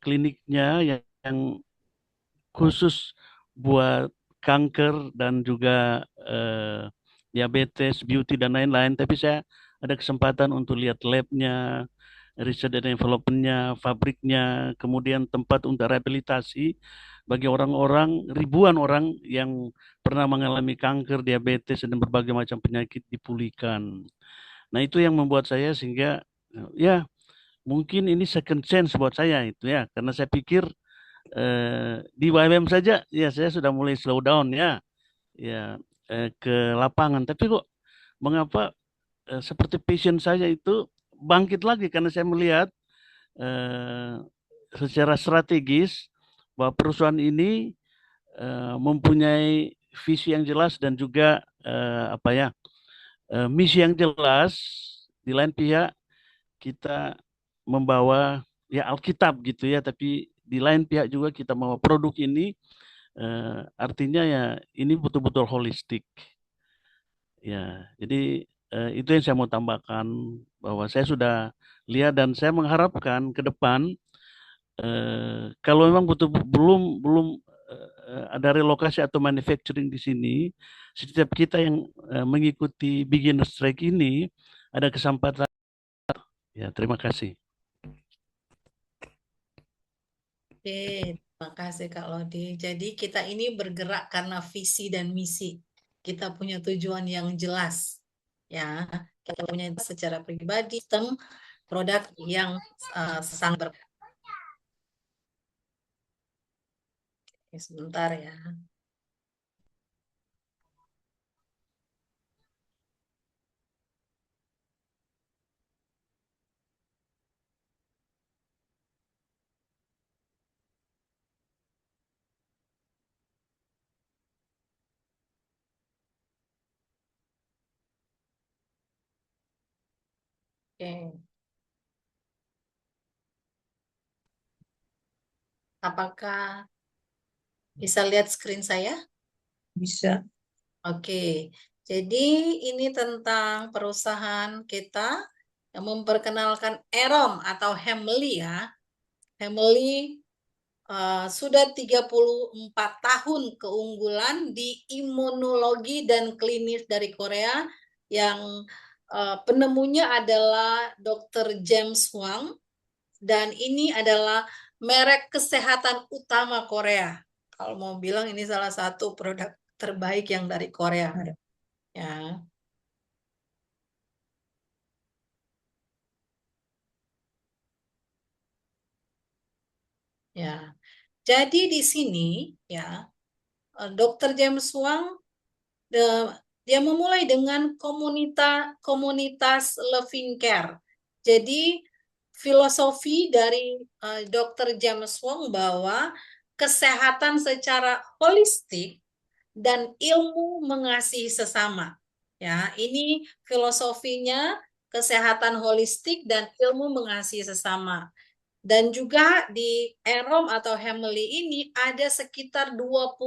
kliniknya yang khusus buat kanker dan juga diabetes, beauty dan lain-lain. Tapi saya ada kesempatan untuk lihat labnya, research and development-nya, fabriknya, kemudian tempat untuk rehabilitasi bagi orang-orang, ribuan orang yang pernah mengalami kanker, diabetes, dan berbagai macam penyakit dipulihkan. Nah, itu yang membuat saya sehingga ya mungkin ini second chance buat saya itu ya, karena saya pikir di YWM saja ya saya sudah mulai slow down ya, ya ke lapangan. Tapi kok mengapa seperti passion saya itu bangkit lagi karena saya melihat eh, secara strategis bahwa perusahaan ini mempunyai visi yang jelas dan juga apa ya misi yang jelas. Di lain pihak kita membawa ya Alkitab gitu ya, tapi di lain pihak juga kita membawa produk ini artinya ya ini betul-betul holistik. Ya, jadi itu yang saya mau tambahkan bahwa saya sudah lihat dan saya mengharapkan ke depan kalau memang betul belum belum ada relokasi atau manufacturing di sini, setiap kita yang mengikuti beginner strike ini ada kesempatan. Ya, terima kasih. Oke, terima kasih Kak Lodi. Jadi kita ini bergerak karena visi dan misi. Kita punya tujuan yang jelas. Ya, kita punya secara pribadi, sistem, produk yang sangat sebentar ya. Oke, apakah bisa lihat screen saya? Bisa. Oke, jadi ini tentang perusahaan kita yang memperkenalkan Erom atau Hemley ya. Hemley sudah 34 tahun keunggulan di imunologi dan klinis dari Korea yang penemunya adalah Dr. James Wang dan ini adalah merek kesehatan utama Korea. Kalau mau bilang ini salah satu produk terbaik yang dari Korea. Ya, ya. Jadi di sini ya, Dr. James Wang dia memulai dengan komunitas loving care. Jadi filosofi dari Dr. James Wong bahwa kesehatan secara holistik dan ilmu mengasihi sesama. Ya, ini filosofinya kesehatan holistik dan ilmu mengasihi sesama. Dan juga di Erom atau Hemley ini ada sekitar 20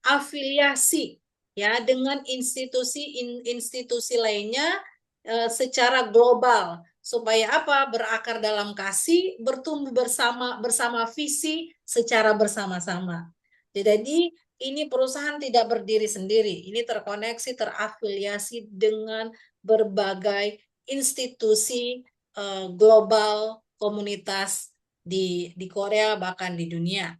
afiliasi ya dengan institusi-institusi lainnya secara global supaya apa? Berakar dalam kasih, bertumbuh bersama visi secara bersama-sama. Jadi ini perusahaan tidak berdiri sendiri, ini terkoneksi, terafiliasi dengan berbagai institusi global komunitas di Korea bahkan di dunia.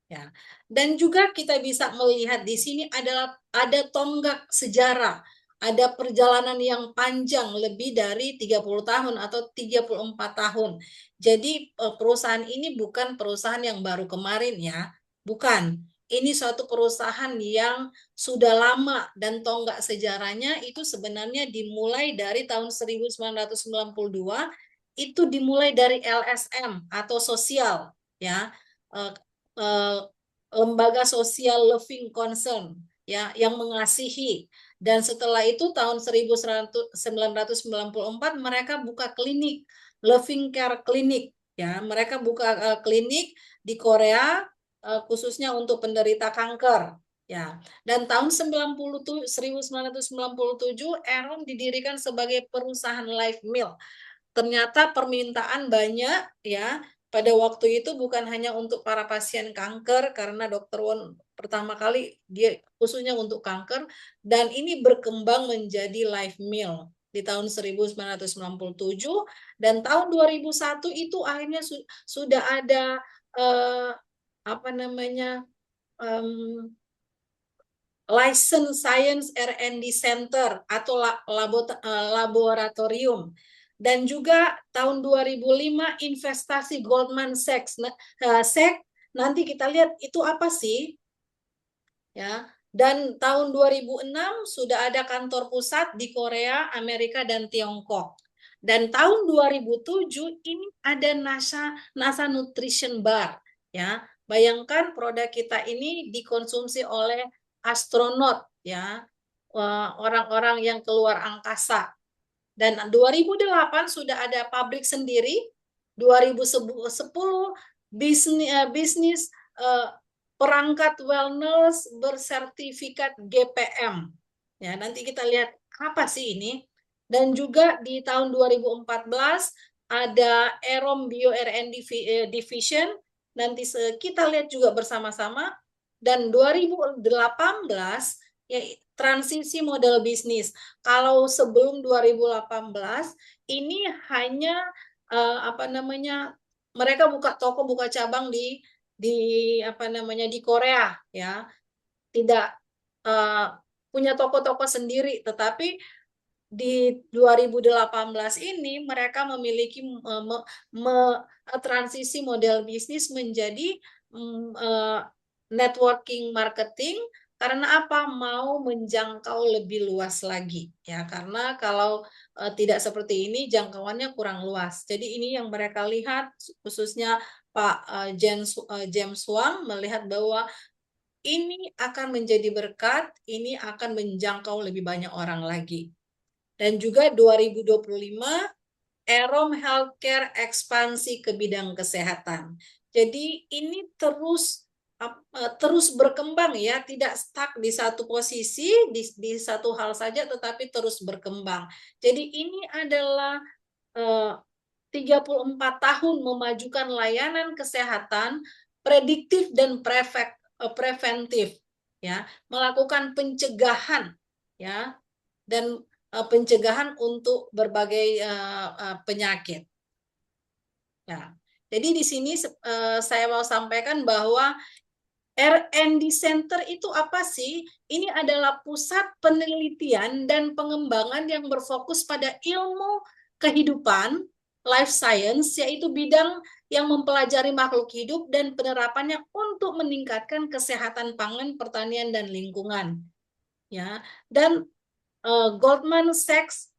Ya. Dan juga kita bisa melihat di sini adalah ada tonggak sejarah, ada perjalanan yang panjang lebih dari 30 tahun atau 34 tahun. Jadi perusahaan ini bukan perusahaan yang baru kemarin ya, bukan. Ini suatu perusahaan yang sudah lama dan tonggak sejarahnya itu sebenarnya dimulai dari tahun 1992, itu dimulai dari LSM atau sosial ya. Lembaga sosial loving concern ya yang mengasihi, dan setelah itu tahun 1994 mereka buka klinik loving care klinik ya, mereka buka klinik di Korea khususnya untuk penderita kanker ya. Dan tahun 1997 Eron didirikan sebagai perusahaan live mill. ternyata permintaan banyak ya. Pada waktu itu bukan hanya untuk para pasien kanker, karena Dr. Won pertama kali dia khususnya untuk kanker, dan ini berkembang menjadi live meal di tahun 1997, dan tahun 2001 itu akhirnya sudah ada apa namanya, License Science R&D Center atau laboratorium. Dan juga tahun 2005 investasi Goldman Sachs. Nanti kita lihat itu apa sih? Ya. Dan tahun 2006 sudah ada kantor pusat di Korea, Amerika, dan Tiongkok. Dan tahun 2007 ini ada NASA Nutrition Bar. Ya, bayangkan produk kita ini dikonsumsi oleh astronot, ya, orang-orang yang keluar angkasa. Dan 2008 sudah ada pabrik sendiri. 2010 bisnis perangkat wellness bersertifikat GPM. Ya, nanti kita lihat apa sih ini. Dan juga di tahun 2014 ada Erom Bio R&D Division. Nanti kita lihat juga bersama-sama. Dan 2018 ya, transisi model bisnis. Kalau sebelum 2018 ini hanya apa namanya, mereka buka toko, buka cabang di apa namanya, di Korea, ya, tidak punya toko-toko sendiri, tetapi di 2018 ini mereka memiliki transisi model bisnis menjadi networking marketing. Karena apa? Mau menjangkau lebih luas lagi, ya, karena kalau tidak seperti ini jangkauannya kurang luas. Jadi ini yang mereka lihat, khususnya Pak James Wang melihat bahwa ini akan menjadi berkat, ini akan menjangkau lebih banyak orang lagi. Dan juga 2025 Erom Healthcare ekspansi ke bidang kesehatan. Jadi ini terus berkembang, ya, tidak stuck di satu posisi, di satu hal saja, tetapi terus berkembang. Jadi ini adalah 34 tahun memajukan layanan kesehatan prediktif dan preventif, ya, melakukan pencegahan, ya, dan pencegahan untuk berbagai penyakit. Ya. Jadi di sini saya mau sampaikan bahwa R&D Center itu apa sih? Ini adalah pusat penelitian dan pengembangan yang berfokus pada ilmu kehidupan, life science, yaitu bidang yang mempelajari makhluk hidup dan penerapannya untuk meningkatkan kesehatan pangan, pertanian, dan lingkungan. Ya, dan Goldman Sachs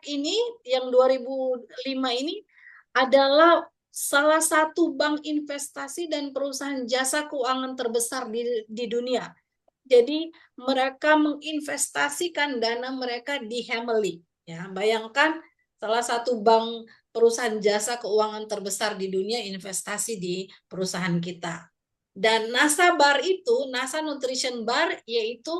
ini yang 2005 ini adalah salah satu bank investasi dan perusahaan jasa keuangan terbesar di dunia. Jadi mereka menginvestasikan dana mereka di Hameli. Ya, bayangkan salah satu bank perusahaan jasa keuangan terbesar di dunia investasi di perusahaan kita. Dan NASA Bar itu, NASA Nutrition Bar, yaitu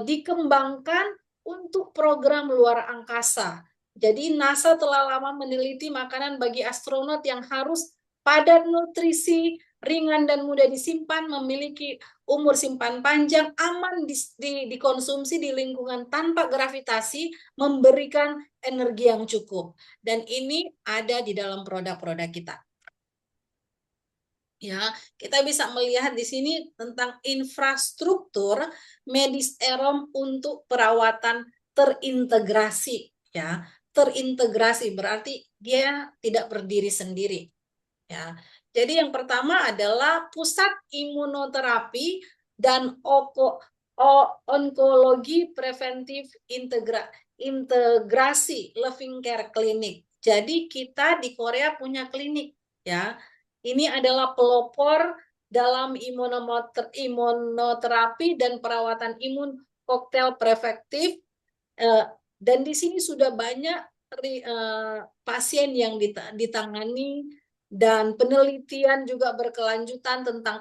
dikembangkan untuk program luar angkasa. Jadi NASA telah lama meneliti makanan bagi astronot yang harus padat nutrisi, ringan dan mudah disimpan, memiliki umur simpan panjang, aman dikonsumsi di lingkungan tanpa gravitasi, memberikan energi yang cukup. Dan ini ada di dalam produk-produk kita. Ya, kita bisa melihat di sini tentang infrastruktur medis Erom untuk perawatan terintegrasi, ya. Terintegrasi berarti dia tidak berdiri sendiri, ya. Jadi yang pertama adalah pusat imunoterapi dan onkologi preventif integrasi Living Care Clinic. Jadi kita di Korea punya klinik, ya. Ini adalah pelopor dalam imunoterapi dan perawatan imun koktail preventif. Dan di sini sudah banyak pasien yang ditangani, dan penelitian juga berkelanjutan tentang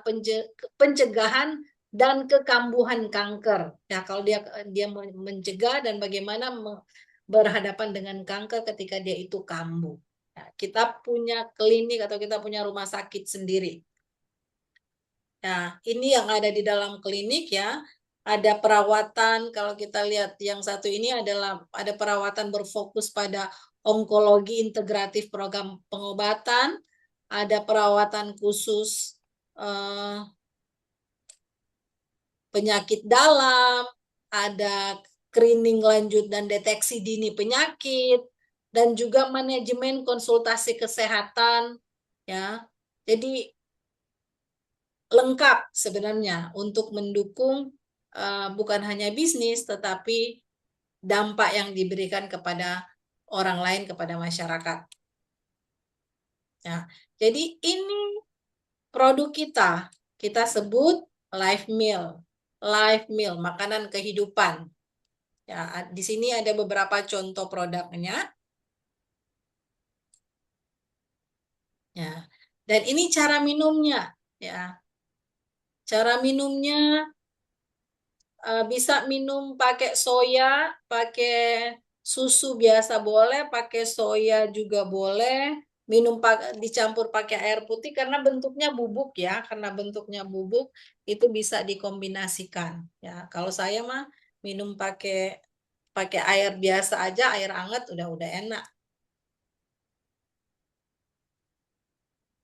pencegahan dan kekambuhan kanker. Ya, kalau dia mencegah dan bagaimana berhadapan dengan kanker ketika dia itu kambuh. Nah, kita punya klinik atau kita punya rumah sakit sendiri. Nah, ini yang ada di dalam klinik ya. Ada perawatan, kalau kita lihat yang satu ini adalah ada perawatan berfokus pada onkologi integratif program pengobatan, ada perawatan khusus eh, penyakit dalam, ada screening lanjut dan deteksi dini penyakit, dan juga manajemen konsultasi kesehatan, ya. Jadi lengkap sebenarnya untuk mendukung bukan hanya bisnis, tetapi dampak yang diberikan kepada orang lain, kepada masyarakat. Ya, jadi ini produk kita sebut life meal, makanan kehidupan. Ya, di sini ada beberapa contoh produknya. Ya, dan ini cara minumnya. Ya, cara minumnya bisa minum pakai soya, pakai susu biasa boleh, pakai soya juga boleh. Minum dicampur pakai air putih karena bentuknya bubuk ya, karena bentuknya bubuk itu bisa dikombinasikan. Ya, kalau saya mah minum pakai pakai air biasa aja, air hangat udah enak.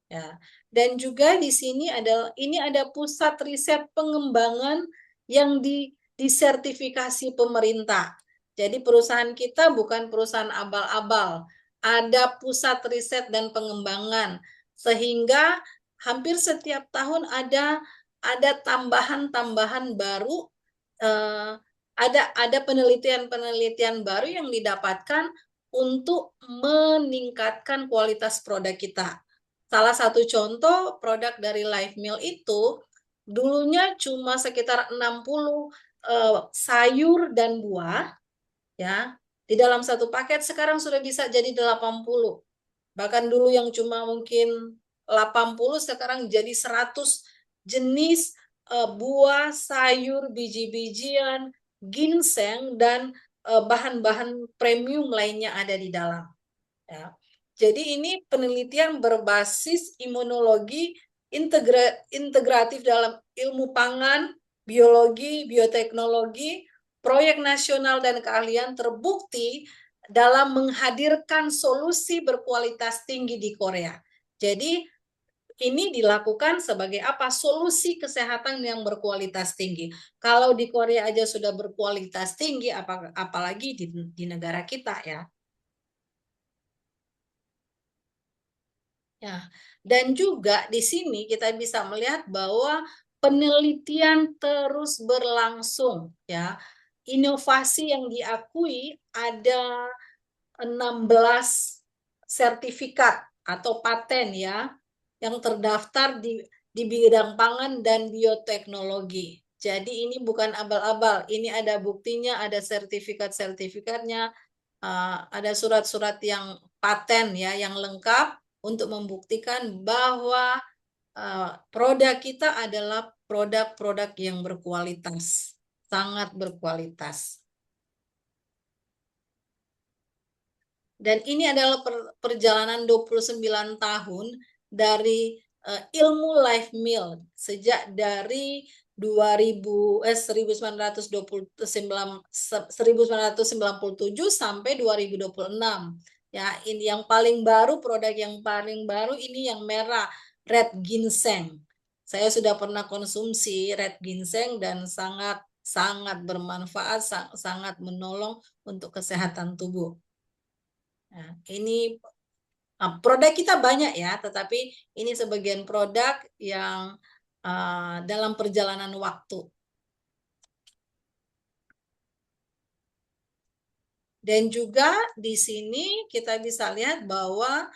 Ya. Dan juga di sini ada pusat riset pengembangan yang disertifikasi pemerintah. Jadi perusahaan kita bukan perusahaan abal-abal. Ada pusat riset dan pengembangan sehingga hampir setiap tahun ada tambahan-tambahan baru, eh, ada penelitian-penelitian baru yang didapatkan untuk meningkatkan kualitas produk kita. Salah satu contoh produk dari Live Meal itu dulunya cuma sekitar 60 sayur dan buah ya. Di dalam satu paket sekarang sudah bisa jadi 80. Bahkan dulu yang cuma mungkin 80 sekarang jadi 100 jenis buah, sayur, biji-bijian, ginseng dan bahan-bahan premium lainnya ada di dalam. Ya. Jadi ini penelitian berbasis imunologi integratif dalam ilmu pangan, biologi, bioteknologi, proyek nasional dan keahlian terbukti dalam menghadirkan solusi berkualitas tinggi di Korea. Jadi ini dilakukan sebagai apa? Solusi kesehatan yang berkualitas tinggi. Kalau di Korea aja sudah berkualitas tinggi, apalagi di negara kita ya. Ya, dan juga di sini kita bisa melihat bahwa penelitian terus berlangsung ya. Inovasi yang diakui ada 16 sertifikat atau paten ya yang terdaftar di bidang pangan dan bioteknologi. Jadi ini bukan abal-abal, ini ada buktinya, ada sertifikat-sertifikatnya, ada surat-surat yang paten ya yang lengkap untuk membuktikan bahwa produk kita adalah produk-produk yang berkualitas, sangat berkualitas. Dan ini adalah perjalanan 29 tahun dari ilmu life meal sejak dari 1997 sampai 2026. Ya, ini yang paling baru, produk yang paling baru ini yang merah, red ginseng. Saya sudah pernah konsumsi red ginseng dan sangat sangat bermanfaat, sangat menolong untuk kesehatan tubuh. Nah, ini produk kita banyak ya, tetapi ini sebagian produk yang dalam perjalanan waktu. Dan juga di sini kita bisa lihat bahwa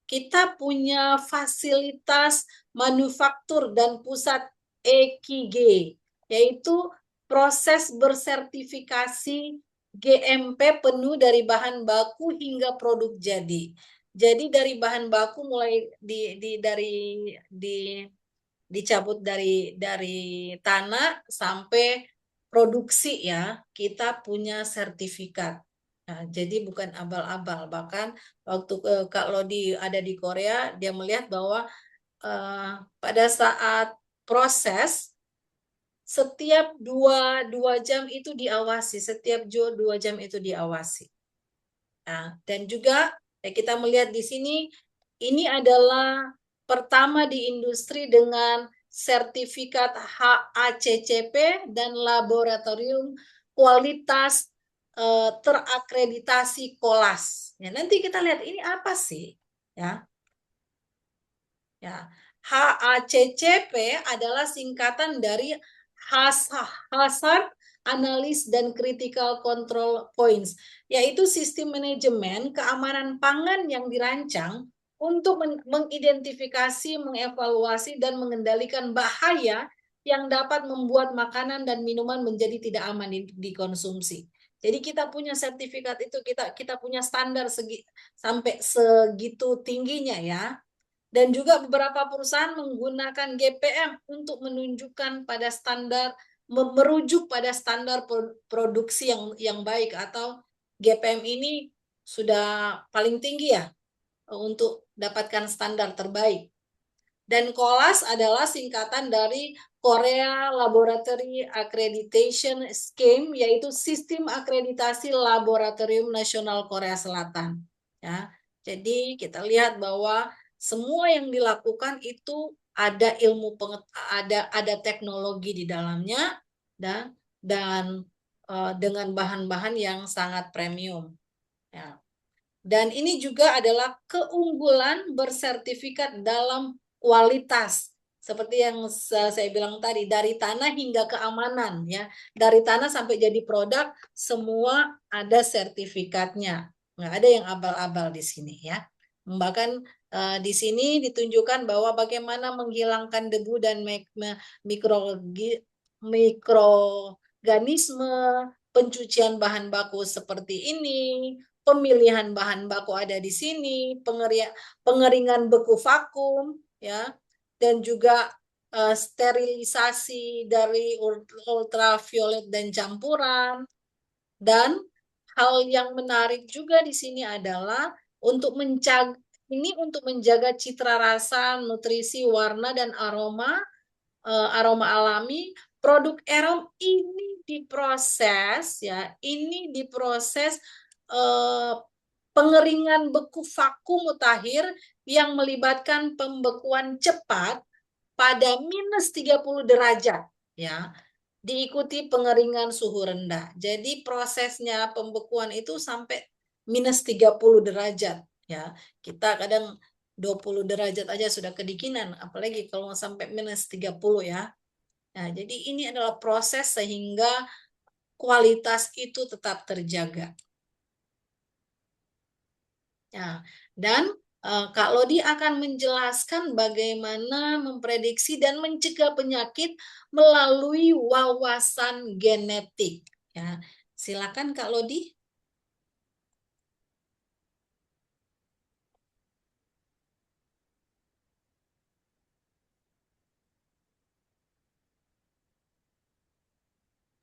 kita punya fasilitas manufaktur dan pusat EKG, yaitu proses bersertifikasi GMP penuh dari bahan baku hingga produk jadi. Jadi dari bahan baku mulai dicabut dari tanah sampai produksi ya, kita punya sertifikat. Nah, jadi bukan abal-abal. Bahkan waktu Kak Lodi ada di Korea, dia melihat bahwa pada saat proses setiap dua jam itu diawasi, setiap 2 jam itu diawasi. Nah, dan juga kita melihat di sini ini adalah pertama di industri dengan sertifikat HACCP dan laboratorium kualitas terakreditasi KOLAS. Ya, nanti kita lihat ini apa sih? Ya, ya. HACCP adalah singkatan dari Hazard Analysis dan Critical Control Points, yaitu sistem manajemen keamanan pangan yang dirancang untuk mengidentifikasi, mengevaluasi, dan mengendalikan bahaya yang dapat membuat makanan dan minuman menjadi tidak aman dikonsumsi. Jadi kita punya sertifikat itu, kita punya standar sampai segitu tingginya ya. Dan juga beberapa perusahaan menggunakan GPM untuk menunjukkan pada standar, merujuk pada standar produksi yang baik, atau GPM ini sudah paling tinggi ya untuk dapatkan standar terbaik. Dan KOLAS adalah singkatan dari Korea Laboratory Accreditation Scheme, yaitu sistem akreditasi laboratorium nasional Korea Selatan. Ya, jadi kita lihat bahwa semua yang dilakukan itu ada ada teknologi di dalamnya, dan dengan bahan-bahan yang sangat premium. Ya. Dan ini juga adalah keunggulan bersertifikat dalam kualitas. Seperti yang saya bilang tadi, dari tanah hingga keamanan ya. Dari tanah sampai jadi produk, semua ada sertifikatnya. Nggak ada yang abal-abal di sini ya. Bahkan di sini ditunjukkan bahwa bagaimana menghilangkan debu dan mikroorganisme, pencucian bahan baku seperti ini, pemilihan bahan baku ada di sini, pengeringan beku vakum, ya, dan juga sterilisasi dari ultraviolet dan campuran. Dan hal yang menarik juga di sini adalah untuk menjaga citra rasa, nutrisi, warna, dan aroma alami. Produk Erom ini diproses ya, ini diproses pengeringan beku vakum mutakhir yang melibatkan pembekuan cepat pada -30 derajat ya, diikuti pengeringan suhu rendah. Jadi prosesnya pembekuan itu sampai -30 derajat ya. Kita kadang 20 derajat aja sudah kedinginan, apalagi kalau sampai -30 ya. Nah, jadi ini adalah proses sehingga kualitas itu tetap terjaga. Ya, dan Kak Lodi akan menjelaskan bagaimana memprediksi dan mencegah penyakit melalui wawasan genetik. Ya, silakan Kak Lodi.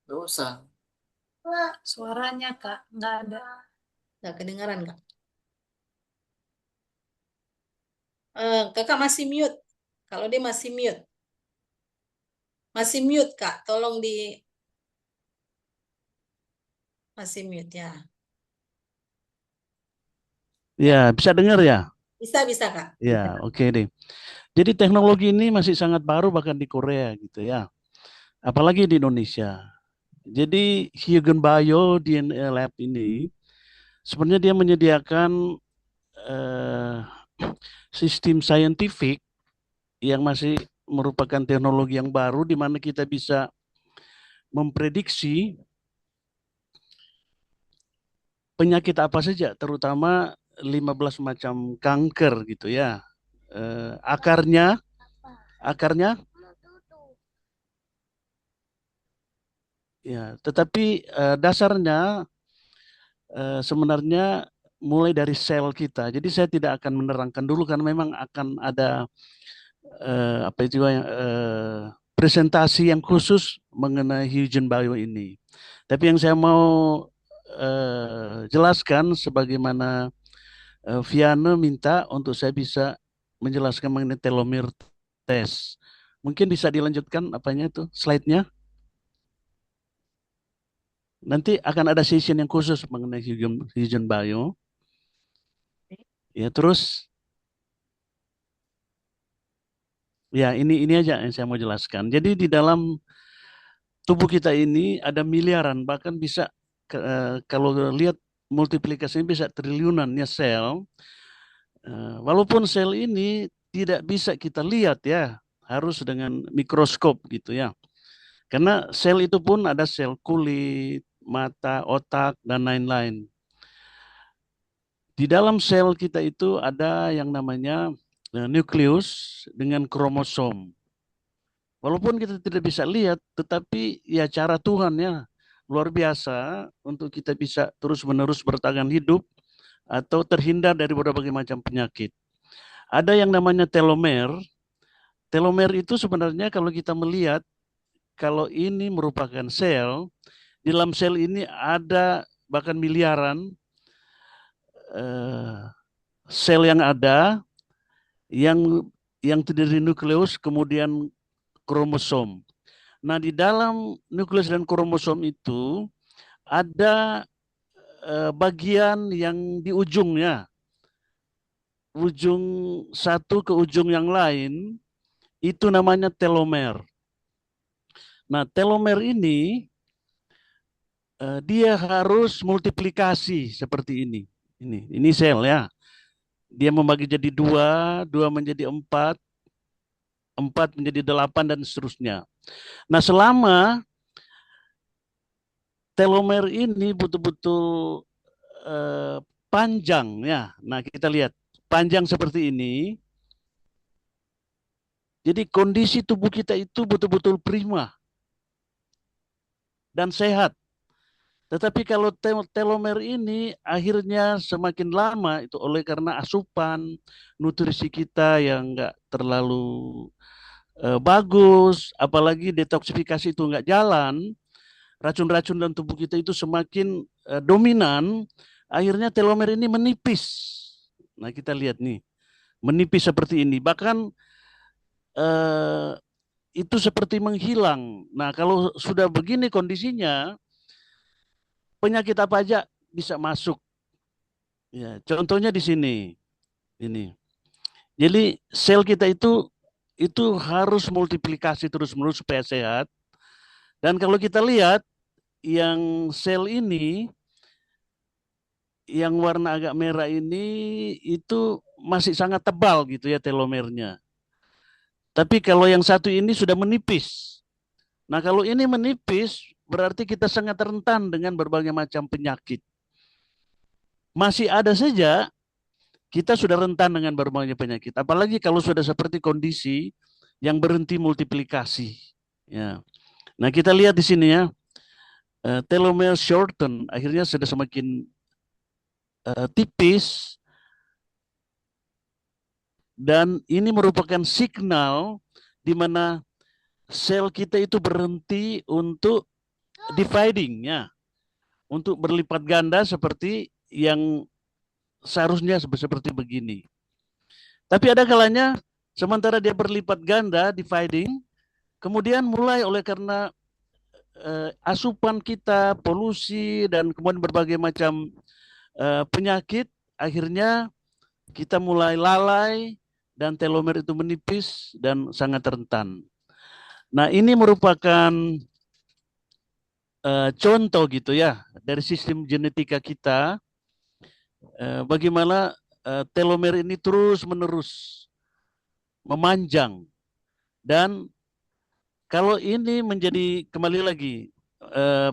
Dosa. Suaranya Kak, nggak ada. Nggak kedengaran Kak? Kakak masih mute. Kalau dia masih mute. Masih mute Kak, tolong masih mute ya. Ya, bisa dengar ya? Bisa Kak. Ya, oke deh. Jadi teknologi ini masih sangat baru bahkan di Korea gitu ya. Apalagi di Indonesia. Jadi Hyugen Bio DNA Lab ini sebenarnya dia menyediakan eh, sistem saintifik yang masih merupakan teknologi yang baru di mana kita bisa memprediksi penyakit apa saja, terutama 15 macam kanker gitu ya. Akarnya ya, tetapi dasarnya sebenarnya mulai dari sel kita. Jadi saya tidak akan menerangkan dulu karena memang akan ada apa itu presentasi yang khusus mengenai Hugen Bio ini. Tapi yang saya mau jelaskan sebagaimana Viana minta untuk saya bisa menjelaskan mengenai telomere test. Mungkin bisa dilanjutkan apanya itu slide-nya. Nanti akan ada session yang khusus mengenai Hugen Bio. Ya, terus ya ini aja yang saya mau jelaskan. Jadi di dalam tubuh kita ini ada miliaran, bahkan bisa kalau lihat multiplikasinya bisa triliunannya sel. Walaupun sel ini tidak bisa kita lihat ya, harus dengan mikroskop gitu ya. Karena sel itu pun ada sel kulit, mata, otak, dan lain-lain. Di dalam sel kita itu ada yang namanya nukleus dengan kromosom. Walaupun kita tidak bisa lihat, tetapi ya cara Tuhan ya luar biasa untuk kita bisa terus-menerus bertahan hidup atau terhindar dari berbagai macam penyakit. Ada yang namanya telomer. Telomer itu sebenarnya kalau kita melihat, kalau ini merupakan sel, di dalam sel ini ada bahkan miliaran sel yang ada yang terdiri nukleus kemudian kromosom. Nah, di dalam nukleus dan kromosom itu ada bagian yang di ujungnya, ujung satu ke ujung yang lain, itu namanya telomer. Nah, telomer ini dia harus multiplikasi seperti ini. Ini sel ya. Dia membagi jadi dua, dua menjadi empat, empat menjadi 8 dan seterusnya. Nah, selama telomer ini betul-betul panjang ya. Nah, kita lihat panjang seperti ini. Jadi kondisi tubuh kita itu betul-betul prima dan sehat. Tetapi kalau telomer ini akhirnya semakin lama itu oleh karena asupan nutrisi kita yang enggak terlalu bagus, apalagi detoksifikasi itu enggak jalan, racun-racun dalam tubuh kita itu semakin dominan, akhirnya telomer ini menipis. Nah, kita lihat nih, menipis seperti ini. Bahkan itu seperti menghilang. Nah, kalau sudah begini kondisinya, penyakit apa aja bisa masuk. Ya, contohnya di sini. Ini. Jadi sel kita itu harus multiplikasi terus-menerus supaya sehat. Dan kalau kita lihat yang sel ini yang warna agak merah ini itu masih sangat tebal gitu ya telomernya. Tapi kalau yang satu ini sudah menipis. Nah, kalau ini menipis berarti kita sangat rentan dengan berbagai macam penyakit. Masih ada saja kita sudah rentan dengan berbagai penyakit. Apalagi kalau sudah seperti kondisi yang berhenti multiplikasi. Ya. Nah, kita lihat di sini ya, telomere shorten, akhirnya sudah semakin tipis, dan ini merupakan signal di mana sel kita itu berhenti untuk dividing, ya, untuk berlipat ganda seperti yang seharusnya seperti begini. Tapi ada kalanya sementara dia berlipat ganda, dividing, kemudian mulai oleh karena asupan kita, polusi, dan kemudian berbagai macam penyakit, akhirnya kita mulai lalai dan telomer itu menipis dan sangat rentan. Nah, ini merupakan contoh gitu ya dari sistem genetika kita, bagaimana telomer ini terus-menerus memanjang. Dan kalau ini menjadi, kembali lagi,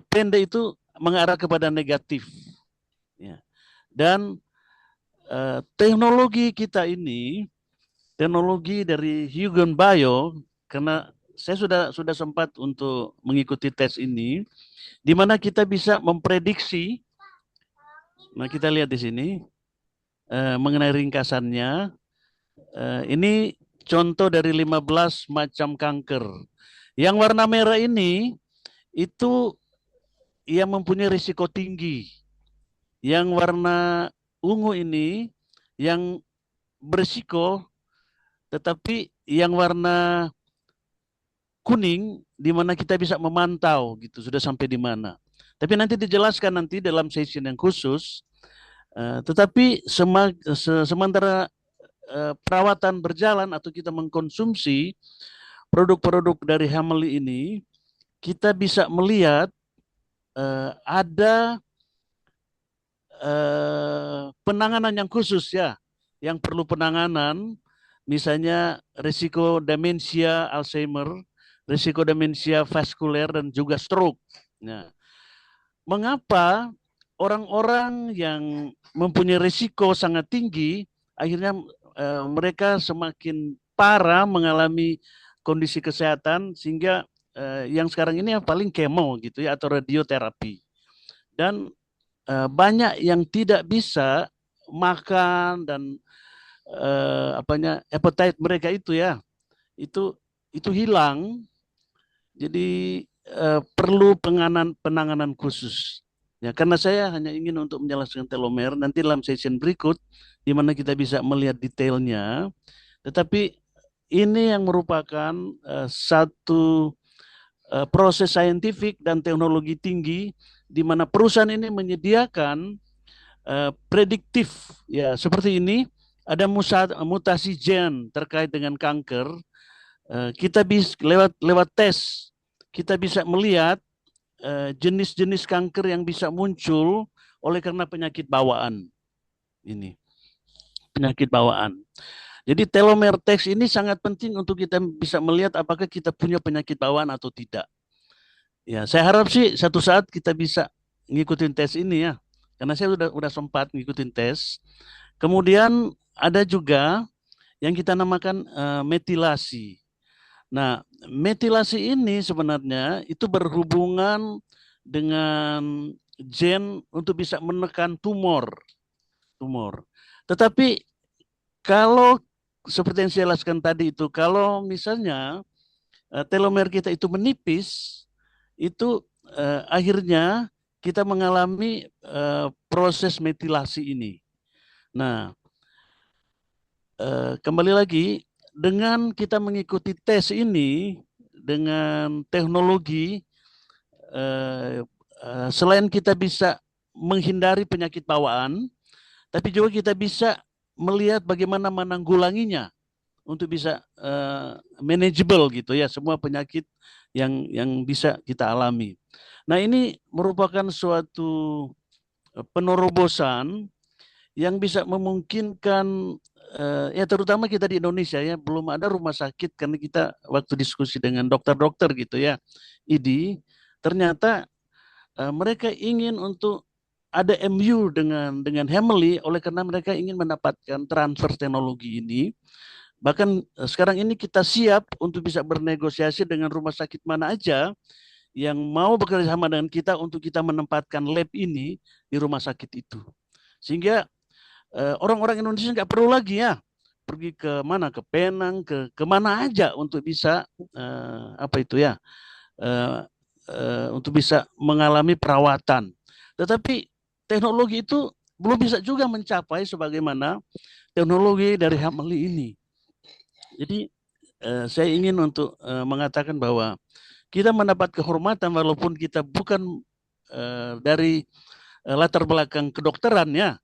pendek itu mengarah kepada negatif. Ya. Dan teknologi kita ini, teknologi dari Hugen Bio, karena saya sudah sempat untuk mengikuti tes ini, di mana kita bisa memprediksi. Nah, kita lihat di sini mengenai ringkasannya. Ini contoh dari 15 macam kanker. Yang warna merah ini itu yang mempunyai risiko tinggi. Yang warna ungu ini yang berisiko, tetapi yang warna kuning di mana kita bisa memantau gitu sudah sampai di mana. Tapi nanti dijelaskan nanti dalam session yang khusus. Tetapi sementara perawatan berjalan atau kita mengkonsumsi produk-produk dari Hameli ini, kita bisa melihat ada penanganan yang khusus ya, yang perlu penanganan, misalnya risiko demensia Alzheimer, risiko demensia vaskuler dan juga stroke. Nah, mengapa orang-orang yang mempunyai risiko sangat tinggi akhirnya mereka semakin parah mengalami kondisi kesehatan sehingga yang sekarang ini yang paling kemo gitu ya atau radioterapi. Dan banyak yang tidak bisa makan dan appetite mereka itu ya itu hilang. Jadi perlu penanganan khusus. Ya, karena saya hanya ingin untuk menjelaskan telomer nanti dalam session berikut di mana kita bisa melihat detailnya. Tetapi ini yang merupakan satu proses saintifik dan teknologi tinggi di mana perusahaan ini menyediakan prediktif ya seperti ini. Ada mutasi gen terkait dengan kanker. Kita bisa lewat tes kita bisa melihat jenis-jenis kanker yang bisa muncul oleh karena penyakit bawaan ini, penyakit bawaan. Jadi telomer test ini sangat penting untuk kita bisa melihat apakah kita punya penyakit bawaan atau tidak. Ya, saya harap sih satu saat kita bisa ngikutin tes ini ya, karena saya udah sempat ngikutin tes. Kemudian ada juga yang kita namakan metilasi. Nah, metilasi ini sebenarnya itu berhubungan dengan gen untuk bisa menekan tumor. Tetapi kalau seperti yang saya jelaskan tadi itu, kalau misalnya telomer kita itu menipis, itu akhirnya kita mengalami proses metilasi ini. Nah, kembali lagi, dengan kita mengikuti tes ini, dengan teknologi, selain kita bisa menghindari penyakit bawaan, tapi juga kita bisa melihat bagaimana menanggulanginya untuk bisa manageable gitu ya, semua penyakit yang bisa kita alami. Nah, ini merupakan suatu penerobosan yang bisa memungkinkan ya terutama kita di Indonesia ya belum ada rumah sakit karena kita waktu diskusi dengan dokter-dokter gitu ya ID ternyata mereka ingin untuk ada MU dengan Hameli oleh karena mereka ingin mendapatkan transfer teknologi ini. Bahkan sekarang ini kita siap untuk bisa bernegosiasi dengan rumah sakit mana aja yang mau bekerja sama dengan kita untuk kita menempatkan lab ini di rumah sakit itu. Sehingga orang-orang Indonesia nggak perlu lagi ya pergi ke mana, ke Penang, ke mana aja untuk bisa untuk bisa mengalami perawatan. Tetapi teknologi itu belum bisa juga mencapai sebagaimana teknologi dari Hameli ini. Jadi saya ingin untuk mengatakan bahwa kita mendapat kehormatan walaupun kita bukan dari latar belakang kedokteran ya,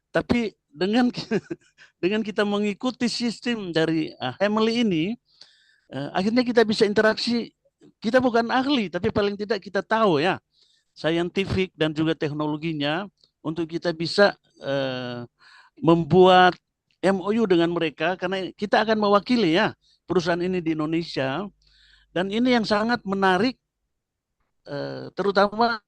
tapi dengan dengan kita mengikuti sistem dari Hameli ini, akhirnya kita bisa interaksi. Kita bukan ahli, tapi paling tidak kita tahu ya, saintifik dan juga teknologinya untuk kita bisa membuat MOU dengan mereka karena kita akan mewakili ya perusahaan ini di Indonesia dan ini yang sangat menarik terutama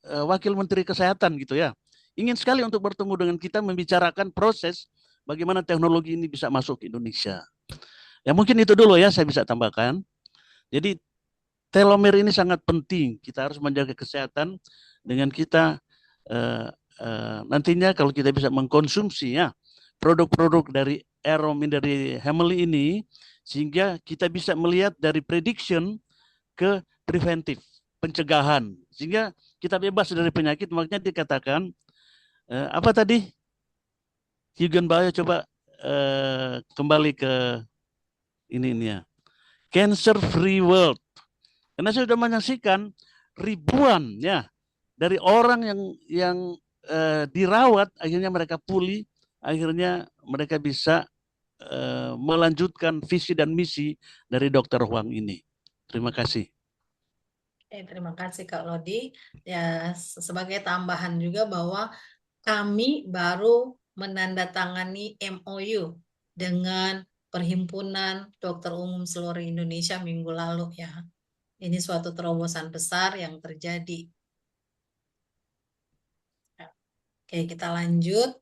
Wakil Menteri Kesehatan gitu ya. Ingin sekali untuk bertemu dengan kita membicarakan proses bagaimana teknologi ini bisa masuk ke Indonesia. Ya mungkin itu dulu ya saya bisa tambahkan. Jadi telomer ini sangat penting. Kita harus menjaga kesehatan dengan kita nantinya kalau kita bisa mengkonsumsi ya produk-produk dari Hameli ini sehingga kita bisa melihat dari prediction ke preventif, pencegahan. Sehingga kita bebas dari penyakit, makanya dikatakan Apa tadi? Eugen Bayo coba kembali ke ini ya. Cancer Free World. Karena saya sudah menyaksikan ribuan ya dari orang yang dirawat, akhirnya mereka pulih, akhirnya mereka bisa melanjutkan visi dan misi dari Dr. Huang ini. Terima kasih. Terima kasih Kak Lodi. Ya, sebagai tambahan juga bahwa kami baru menandatangani MOU dengan Perhimpunan Dokter Umum Seluruh Indonesia minggu lalu ya. Ini suatu terobosan besar yang terjadi. Ya. Oke, kita lanjut.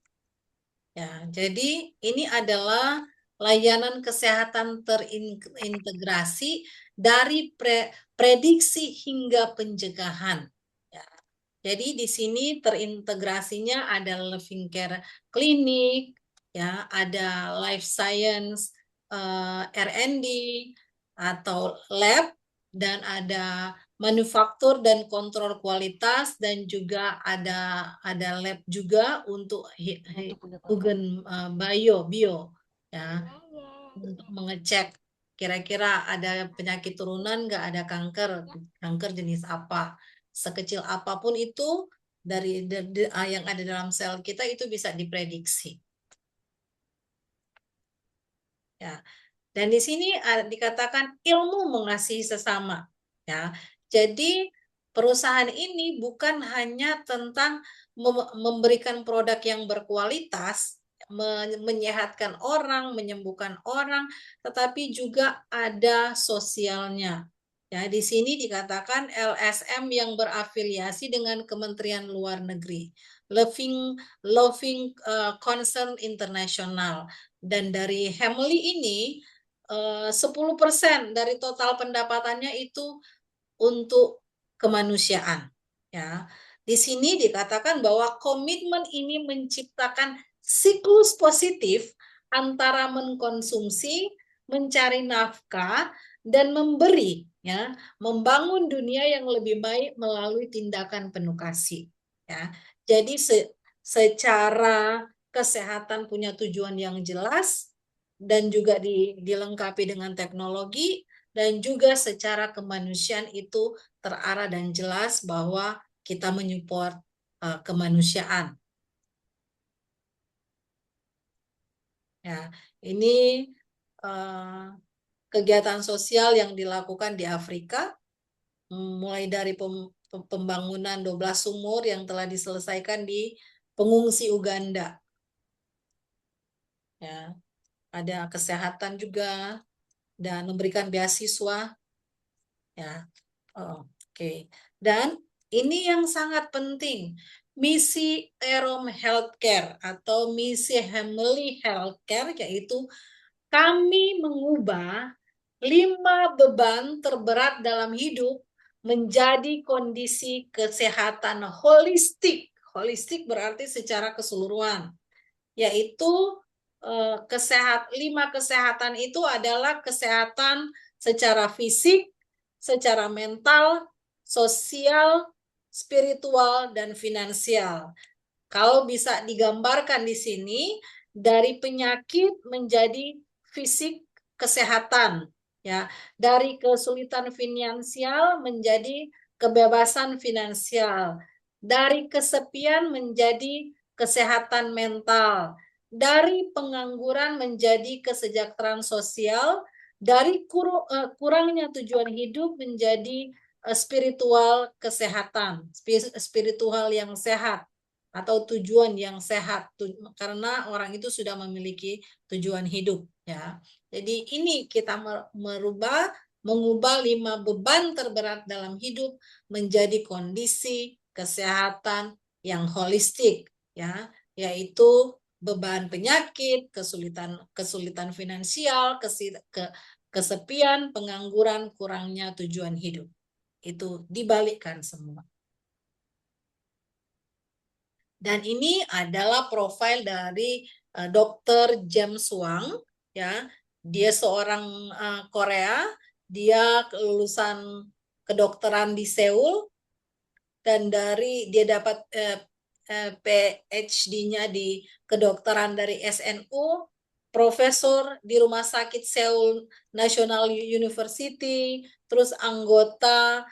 Ya, jadi ini adalah layanan kesehatan terintegrasi dari prediksi hingga pencegahan. Ya. Jadi di sini terintegrasinya ada living care clinic, ya, ada life science, R&D atau lab, dan ada manufaktur dan kontrol kualitas, dan juga ada lab juga untuk Eugen bio ya, untuk mengecek kira-kira ada penyakit turunan nggak, ada kanker jenis apa, sekecil apapun itu dari yang ada dalam sel kita itu bisa diprediksi ya. Dan di sini dikatakan ilmu mengasihi sesama ya. Jadi perusahaan ini bukan hanya tentang memberikan produk yang berkualitas, menyehatkan orang, menyembuhkan orang, tetapi juga ada sosialnya. Ya, di sini dikatakan LSM yang berafiliasi dengan Kementerian Luar Negeri, Loving Concern International. Dan dari Hamley ini 10% dari total pendapatannya itu untuk kemanusiaan. Ya, di sini dikatakan bahwa komitmen ini menciptakan siklus positif antara mengkonsumsi, mencari nafkah, dan memberi, ya, membangun dunia yang lebih baik melalui tindakan penuh kasih. Ya, jadi secara kesehatan punya tujuan yang jelas dan juga dilengkapi dengan teknologi, dan juga secara kemanusiaan itu terarah dan jelas bahwa kita menyupport kemanusiaan. Ya, ini kegiatan sosial yang dilakukan di Afrika, mulai dari pembangunan 12 sumur yang telah diselesaikan di pengungsi Uganda. Ya, ada kesehatan juga dan memberikan beasiswa. Ya, oke. Dan ini yang sangat penting, misi Erom Healthcare atau misi Hamley Healthcare, yaitu kami mengubah 5 beban terberat dalam hidup menjadi kondisi kesehatan holistik. Holistik berarti secara keseluruhan, yaitu 5 kesehatan itu adalah kesehatan secara fisik, secara mental, sosial, spiritual, dan finansial. Kalau bisa digambarkan di sini, dari penyakit menjadi fisik kesehatan, ya, dari kesulitan finansial menjadi kebebasan finansial, dari kesepian menjadi kesehatan mental, dari pengangguran menjadi kesejahteraan sosial, dari kurangnya tujuan hidup menjadi spiritual kesehatan, spiritual yang sehat atau tujuan yang sehat, karena orang itu sudah memiliki tujuan hidup ya. Jadi ini kita mengubah 5 beban terberat dalam hidup menjadi kondisi kesehatan yang holistik ya, yaitu beban penyakit, kesulitan finansial, kesepian, pengangguran, kurangnya tujuan hidup. Itu dibalikkan semua. Dan ini adalah profil dari Dr. James Wang, ya. Dia seorang Korea, dia lulusan kedokteran di Seoul, dan dia dapat PhD-nya di kedokteran dari SNU, profesor di Rumah Sakit Seoul National University, terus anggota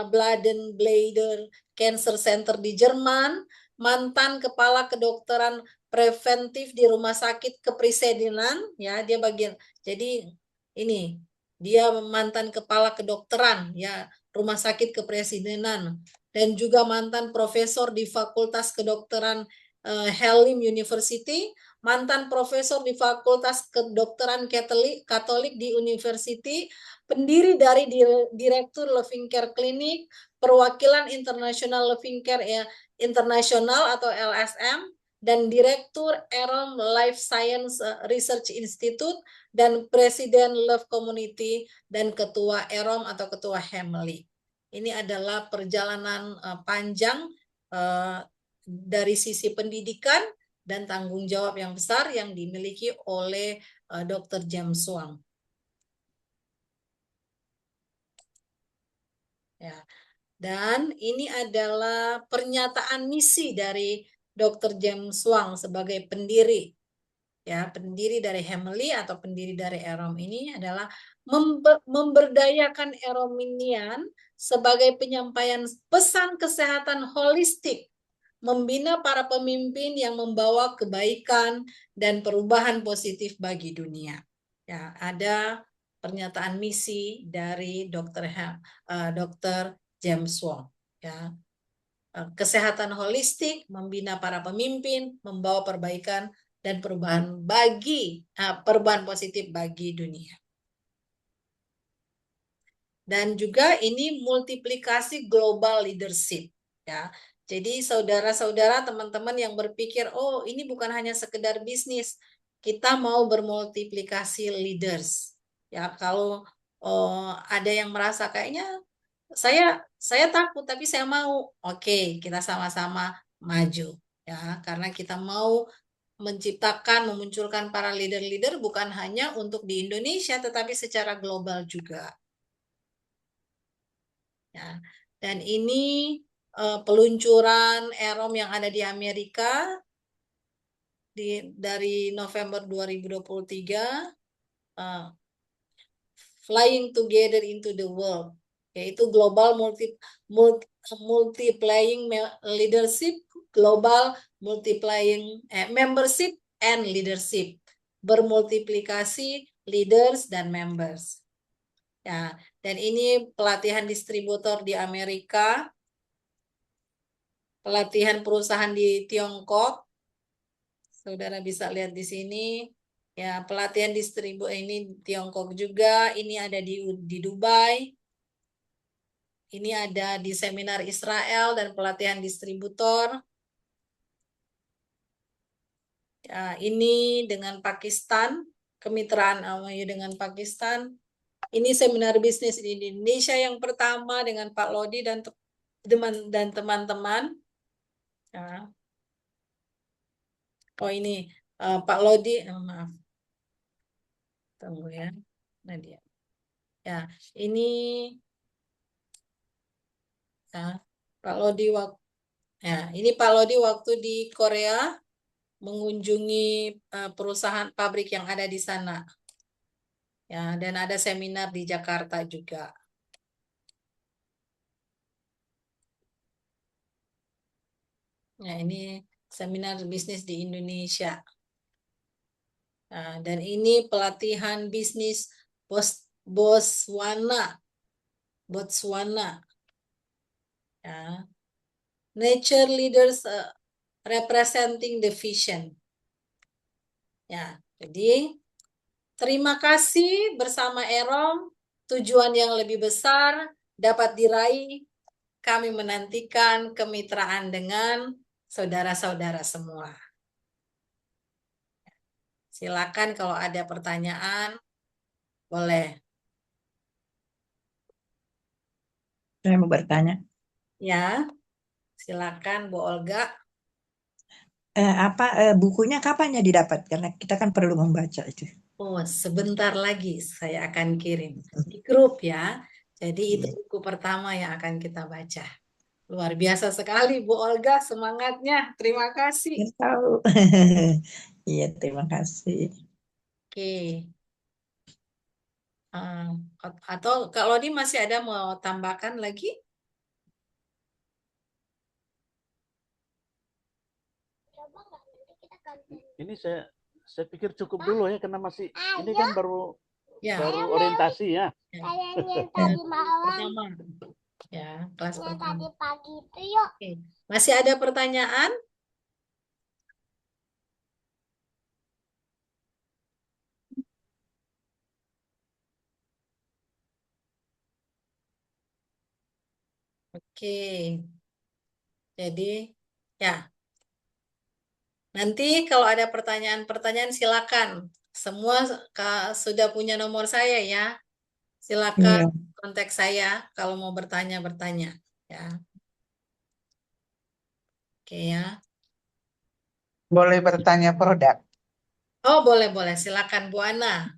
Bladen Blader Cancer Center di Jerman, mantan kepala kedokteran preventif di Rumah Sakit Kepresidenan, ya dia bagian. Jadi ini dia mantan kepala kedokteran ya Rumah Sakit Kepresidenan dan juga mantan profesor di Fakultas Kedokteran Helm University, mantan profesor di Fakultas Kedokteran Katolik di University, pendiri dari Direktur Living Care Clinic, perwakilan International Living Care International atau LSM, dan Direktur Aerom Life Science Research Institute, dan Presiden Love Community, dan Ketua Aerom atau Ketua Hemli. Ini adalah perjalanan panjang dari sisi pendidikan dan tanggung jawab yang besar yang dimiliki oleh Dr. James Swan. Ya. Dan ini adalah pernyataan misi dari Dr. James Swan sebagai pendiri. Ya, pendiri dari Hemli atau pendiri dari Aerom ini adalah memberdayakan Aerominian sebagai penyampaian pesan kesehatan holistik, membina para pemimpin yang membawa kebaikan dan perubahan positif bagi dunia. Ya, ada pernyataan misi dari Dr. James Swan. Ya, kesehatan holistik, membina para pemimpin, membawa perbaikan dan perubahan positif bagi dunia. Dan juga ini multiplikasi global leadership, ya. Jadi saudara-saudara, teman-teman yang berpikir, oh ini bukan hanya sekedar bisnis, kita mau bermultiplikasi leaders. Ya, kalau ada yang merasa kayaknya saya takut tapi saya mau, oke, kita sama-sama maju, ya, karena kita mau memunculkan para leader-leader bukan hanya untuk di Indonesia tetapi secara global juga. Ya. Dan ini peluncuran Aerom yang ada di Amerika dari November 2023, Flying Together into the World, yaitu global multiplying leadership, global multiplying membership and leadership, bermultiplikasi leaders dan members. Ya, dan ini pelatihan distributor di Amerika, pelatihan perusahaan di Tiongkok. Saudara bisa lihat di sini. Ya, pelatihan distributor ini Tiongkok juga, ini ada di Dubai. Ini ada di seminar Israel dan pelatihan distributor. Ya, ini dengan Pakistan, kemitraan MOU dengan Pakistan. Ini seminar bisnis di Indonesia yang pertama dengan Pak Lodi dan teman-teman. Ya. Oh ini Pak Lodi, maaf. Tunggu ya. Nah dia. Ya, ini ya, Pak Lodi ini Pak Lodi waktu di Korea mengunjungi perusahaan pabrik yang ada di sana. Ya, dan ada seminar di Jakarta juga. Ya, ini seminar bisnis di Indonesia. Nah, dan ini pelatihan bisnis Botswana. Ya. Nature Leaders Representing the Vision. Ya, jadi terima kasih bersama Aerom, tujuan yang lebih besar dapat diraih. Kami menantikan kemitraan dengan saudara-saudara semua. Silakan kalau ada pertanyaan, boleh. Saya mau bertanya. Ya, silakan Bu Olga. Bukunya kapan ya didapat? Karena kita kan perlu membaca itu. Oh, sebentar lagi saya akan kirim di grup ya. Jadi itu buku pertama yang akan kita baca. Luar biasa sekali Bu Olga semangatnya. Terima kasih. Nggak tahu. Iya, terima kasih. Oke. Eh, atau kalau di masih ada mau tambahkan lagi? Ini saya pikir cukup dulu ya karena masih ini kan baru Ya. orientasi ya. Ya. Kalian yang tadi malam, Pertama. Ya, kelas yang pertama. tadi pagi itu yuk. Oke. Masih ada pertanyaan? Oke. Jadi, ya. Nanti kalau ada pertanyaan-pertanyaan silakan. Semua sudah punya nomor saya ya. Silakan Iya. kontak saya kalau mau bertanya-bertanya ya. Oke ya. Boleh bertanya produk. Oh, boleh-boleh. Silakan Bu Ana.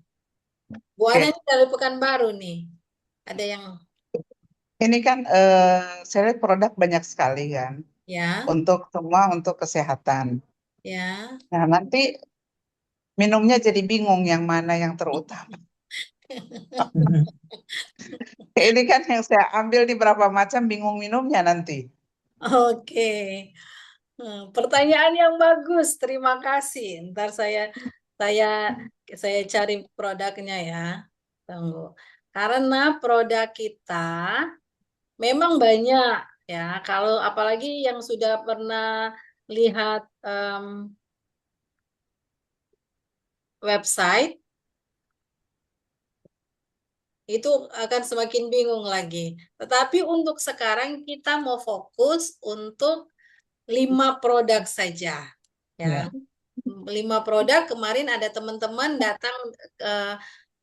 Bu Ana Oke. ini dari Pekanbaru nih. Ada yang Ini kan saya lihat produk banyak sekali kan. ya, Untuk semua untuk kesehatan. ya. Nah, nanti minumnya jadi bingung yang mana yang terutama. Ini kan yang saya ambil di berapa macam bingung minumnya nanti. Oke. Pertanyaan yang bagus. Terima kasih. Ntar saya saya cari produknya ya. Tunggu. Karena produk kita memang banyak ya. Kalau apalagi yang sudah pernah lihat website itu akan semakin bingung lagi. Tetapi untuk sekarang kita mau fokus untuk 5 produk saja. Ya. Ya. 5 produk. Kemarin ada teman-teman datang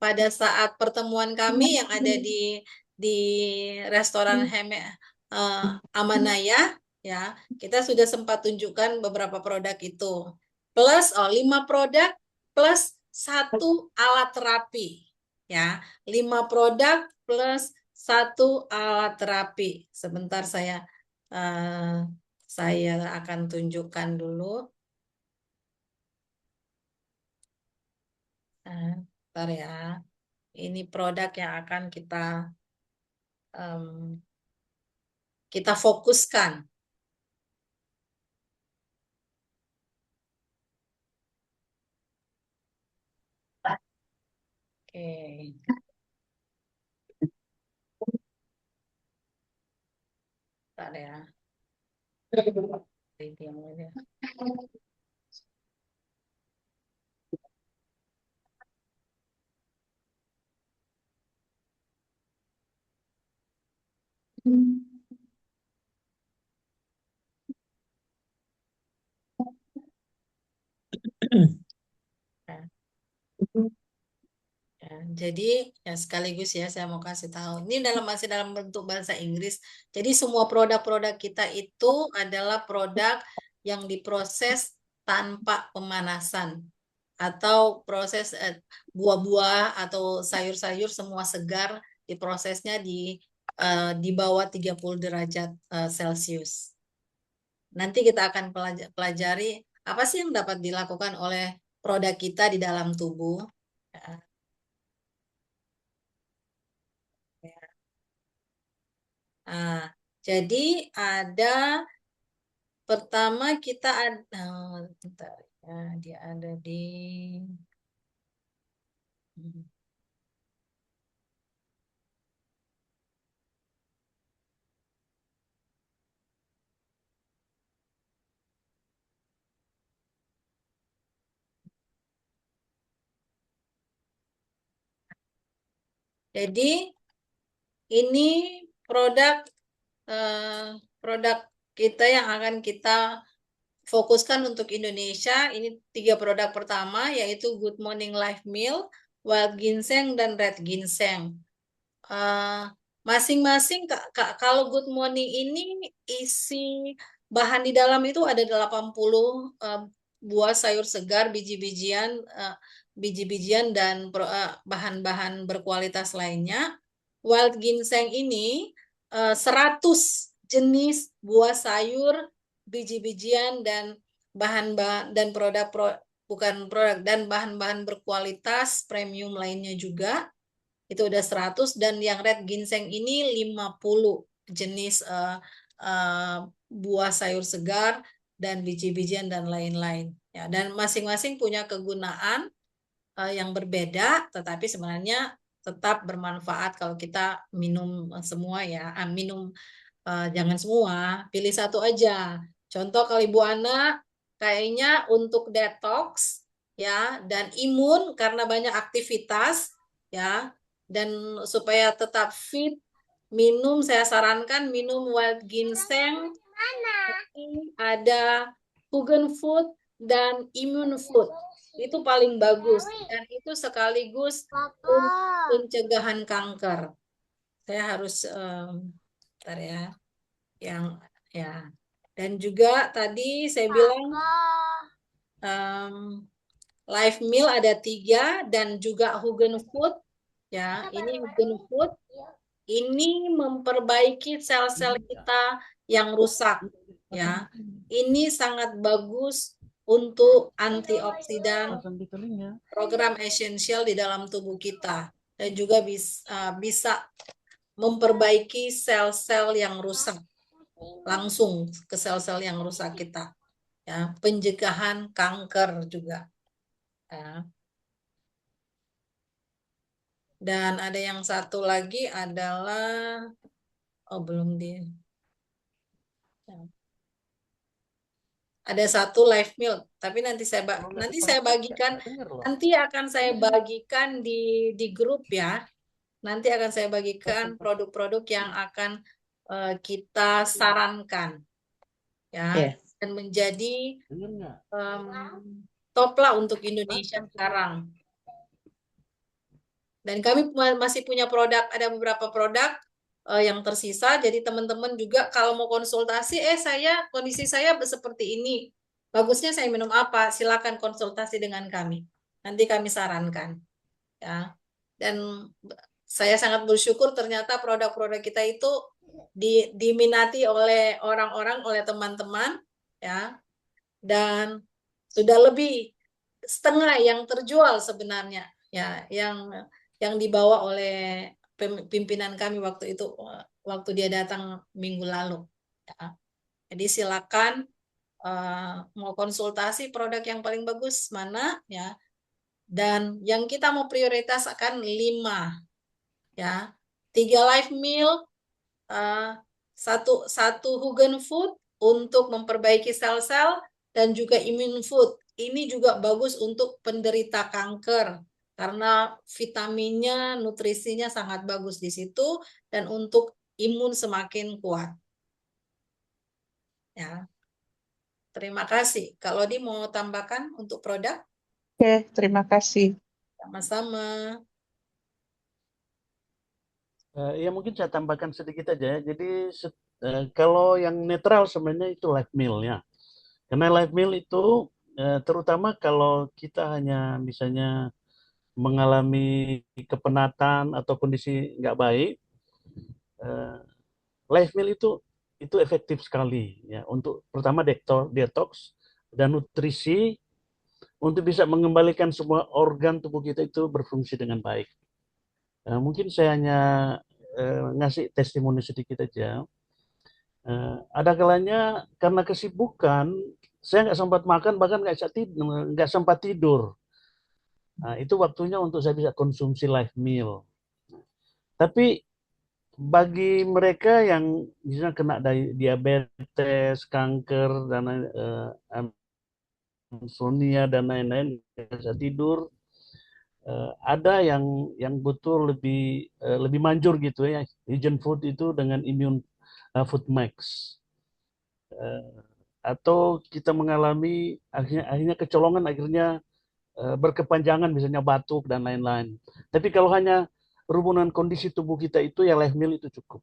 pada saat pertemuan kami yang ada di restoran Amanaya ya. Kita sudah sempat tunjukkan beberapa produk itu. Plus 5 produk plus 1 alat terapi ya. 5 produk plus 1 alat terapi. Sebentar saya akan tunjukkan dulu. Bentar ya. Ini produk yang akan kita fokuskan. Oke. Bentar ya. Diam aja. Nah, ya, jadi ya sekaligus ya saya mau kasih tahu. Ini masih dalam bentuk bahasa Inggris. Jadi semua produk-produk kita itu adalah produk yang diproses tanpa pemanasan atau proses buah-buah atau sayur-sayur semua segar diprosesnya di bawah 30 derajat Celcius. Nanti kita akan pelajari apa sih yang dapat dilakukan oleh produk kita di dalam tubuh. Nah, jadi ada pertama kita ada, bentar ya, dia ada di jadi ini produk produk kita yang akan kita fokuskan untuk Indonesia. Ini 3 produk pertama yaitu Good Morning Life Meal, Wild Ginseng dan Red Ginseng. Masing-masing kalau Good Morning ini isi bahan di dalam itu ada 80 buah sayur segar, biji-bijian dan bahan-bahan berkualitas lainnya. Wild Ginseng ini 100 jenis buah sayur, biji-bijian dan bahan-bahan dan bukan produk dan bahan-bahan berkualitas premium lainnya juga. Itu udah 100 dan yang red ginseng ini 50 jenis buah sayur segar dan biji-bijian dan lain-lain. Ya, dan masing-masing punya kegunaan yang berbeda, tetapi sebenarnya tetap bermanfaat kalau kita minum semua ya. Minum jangan semua, pilih satu aja. Contoh kalau Ibu Ana kayaknya untuk detox ya dan imun karena banyak aktivitas ya dan supaya tetap fit saya sarankan minum wild ginseng, ada Hugen Food dan Immune Food. Itu paling bagus dan itu sekaligus pencegahan kanker. Saya harus bentar ya. Yang ya. Dan juga tadi saya bilang live meal ada 3 dan juga Hugen Food ya. Ini Hugen Food ini memperbaiki sel-sel kita yang rusak ya. Ini sangat bagus untuk antioksidan, program esensial di dalam tubuh kita dan juga bisa memperbaiki sel-sel yang rusak langsung ke sel-sel yang rusak kita ya, pencegahan kanker juga ya. Dan ada yang satu lagi adalah belum di ya. Ada satu live meal, tapi nanti saya bagikan, nanti akan saya bagikan di grup ya. Nanti akan saya bagikan produk-produk yang akan kita sarankan ya, dan menjadi top lah untuk Indonesia sekarang. Dan kami masih punya produk, ada beberapa produk yang tersisa. Jadi teman-teman juga kalau mau konsultasi, kondisi saya seperti ini. Bagusnya saya minum apa? Silakan konsultasi dengan kami. Nanti kami sarankan. Ya. Dan saya sangat bersyukur ternyata produk-produk kita itu diminati oleh orang-orang, oleh teman-teman, ya. Dan sudah lebih setengah yang terjual sebenarnya, ya, yang dibawa oleh pimpinan kami waktu itu, waktu dia datang minggu lalu. Ya. Jadi silakan mau konsultasi produk yang paling bagus mana, ya. Dan yang kita mau prioritas akan 5, ya, 3 live meal, satu Hugen Food untuk memperbaiki sel-sel dan juga Immune Food. Ini juga bagus untuk penderita kanker karena vitaminnya, nutrisinya sangat bagus di situ dan untuk imun semakin kuat. Ya. Terima kasih. Kalau Di mau tambahkan untuk produk? Oke, terima kasih. Sama-sama. Ya mungkin saya tambahkan sedikit aja ya. Jadi kalau yang netral sebenarnya itu live meal ya. Karena live meal itu terutama kalau kita hanya misalnya mengalami kepenatan atau kondisi nggak baik, live meal itu efektif sekali ya untuk pertama detox dan nutrisi untuk bisa mengembalikan semua organ tubuh kita itu berfungsi dengan baik. Mungkin saya hanya ngasih testimoni sedikit aja. Ada kalanya karena kesibukan saya nggak sempat makan, bahkan nggak sempat tidur. Nah, itu waktunya untuk saya bisa konsumsi live meal. Tapi bagi mereka yang misalnya kena diabetes, kanker, dan insomnia dan lain-lain, bisa tidur, ada yang butuh lebih manjur gitu ya, Hugen Food itu dengan Immune Food Max. Atau kita mengalami akhirnya kecolongan, akhirnya berkepanjangan misalnya batuk dan lain-lain. Tapi kalau hanya hubungan kondisi tubuh kita itu ya live meal itu cukup.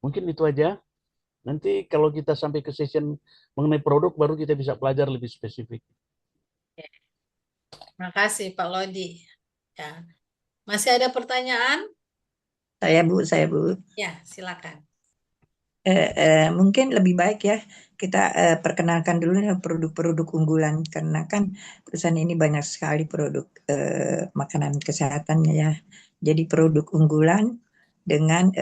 Mungkin itu aja. Nanti kalau kita sampai ke session mengenai produk baru kita bisa belajar lebih spesifik. Terima kasih Pak Lodi. Ya. Masih ada pertanyaan? Saya Bu. Ya, silakan. Mungkin lebih baik ya kita perkenalkan dulu nih produk-produk unggulan karena kan perusahaan ini banyak sekali produk makanan kesehatannya ya. Jadi produk unggulan dengan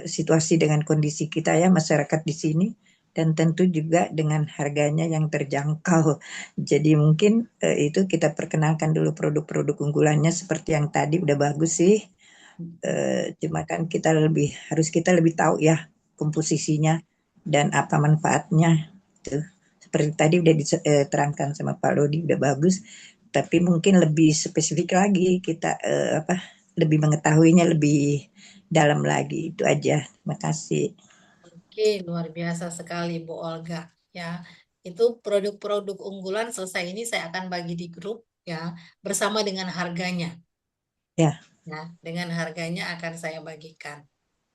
situasi dengan kondisi kita ya masyarakat di sini dan tentu juga dengan harganya yang terjangkau. Jadi mungkin itu kita perkenalkan dulu produk-produk unggulannya seperti yang tadi udah bagus sih. Cuma kan kita lebih tahu ya komposisinya dan apa manfaatnya tuh. Seperti tadi udah diterangkan sama Pak Lodi udah bagus, tapi mungkin lebih spesifik lagi kita lebih mengetahuinya lebih dalam lagi itu aja. Terima kasih. Oke, luar biasa sekali Bu Olga. Ya, itu produk-produk unggulan selesai ini saya akan bagi di grup ya bersama dengan harganya. Ya, Ya, dengan harganya akan saya bagikan.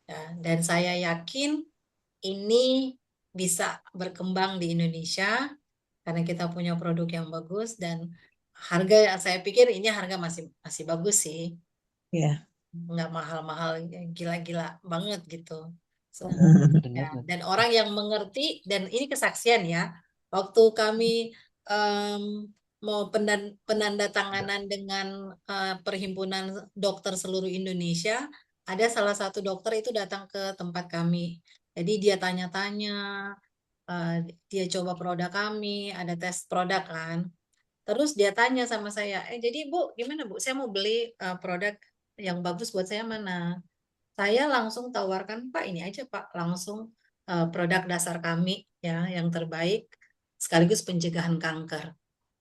Ya, dan saya yakin ini bisa berkembang di Indonesia karena kita punya produk yang bagus dan harga saya pikir ini harga masih masih bagus sih, ya. nggak mahal-mahal gila-gila banget gitu. So, ya, Kedengaran. dan orang yang mengerti dan ini kesaksian ya, waktu kami em, mau penandatanganan dengan Perhimpunan Dokter Seluruh Indonesia, ada salah satu dokter itu datang ke tempat kami. Jadi dia tanya-tanya, eh, dia coba produk kami, ada tes produk kan. Terus dia tanya sama saya, jadi Bu, gimana Bu? Saya mau beli produk yang bagus buat saya mana? Saya langsung tawarkan, Pak, ini aja Pak, langsung produk dasar kami ya, yang terbaik sekaligus pencegahan kanker.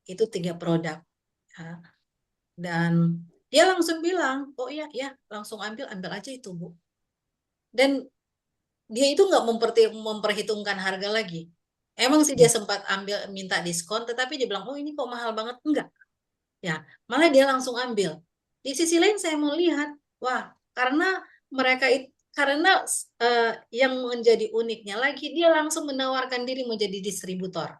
Itu 3 produk. Ya. Dan dia langsung bilang, oh iya, ya, langsung ambil, ambil aja itu Bu. Dan dia itu nggak memperhitungkan harga lagi. Emang sih dia sempat ambil minta diskon, tetapi dia bilang, oh ini kok mahal banget. Enggak. Ya, malah dia langsung ambil. Di sisi lain saya mau lihat, wah, karena mereka itu karena yang menjadi uniknya lagi dia langsung menawarkan diri menjadi distributor.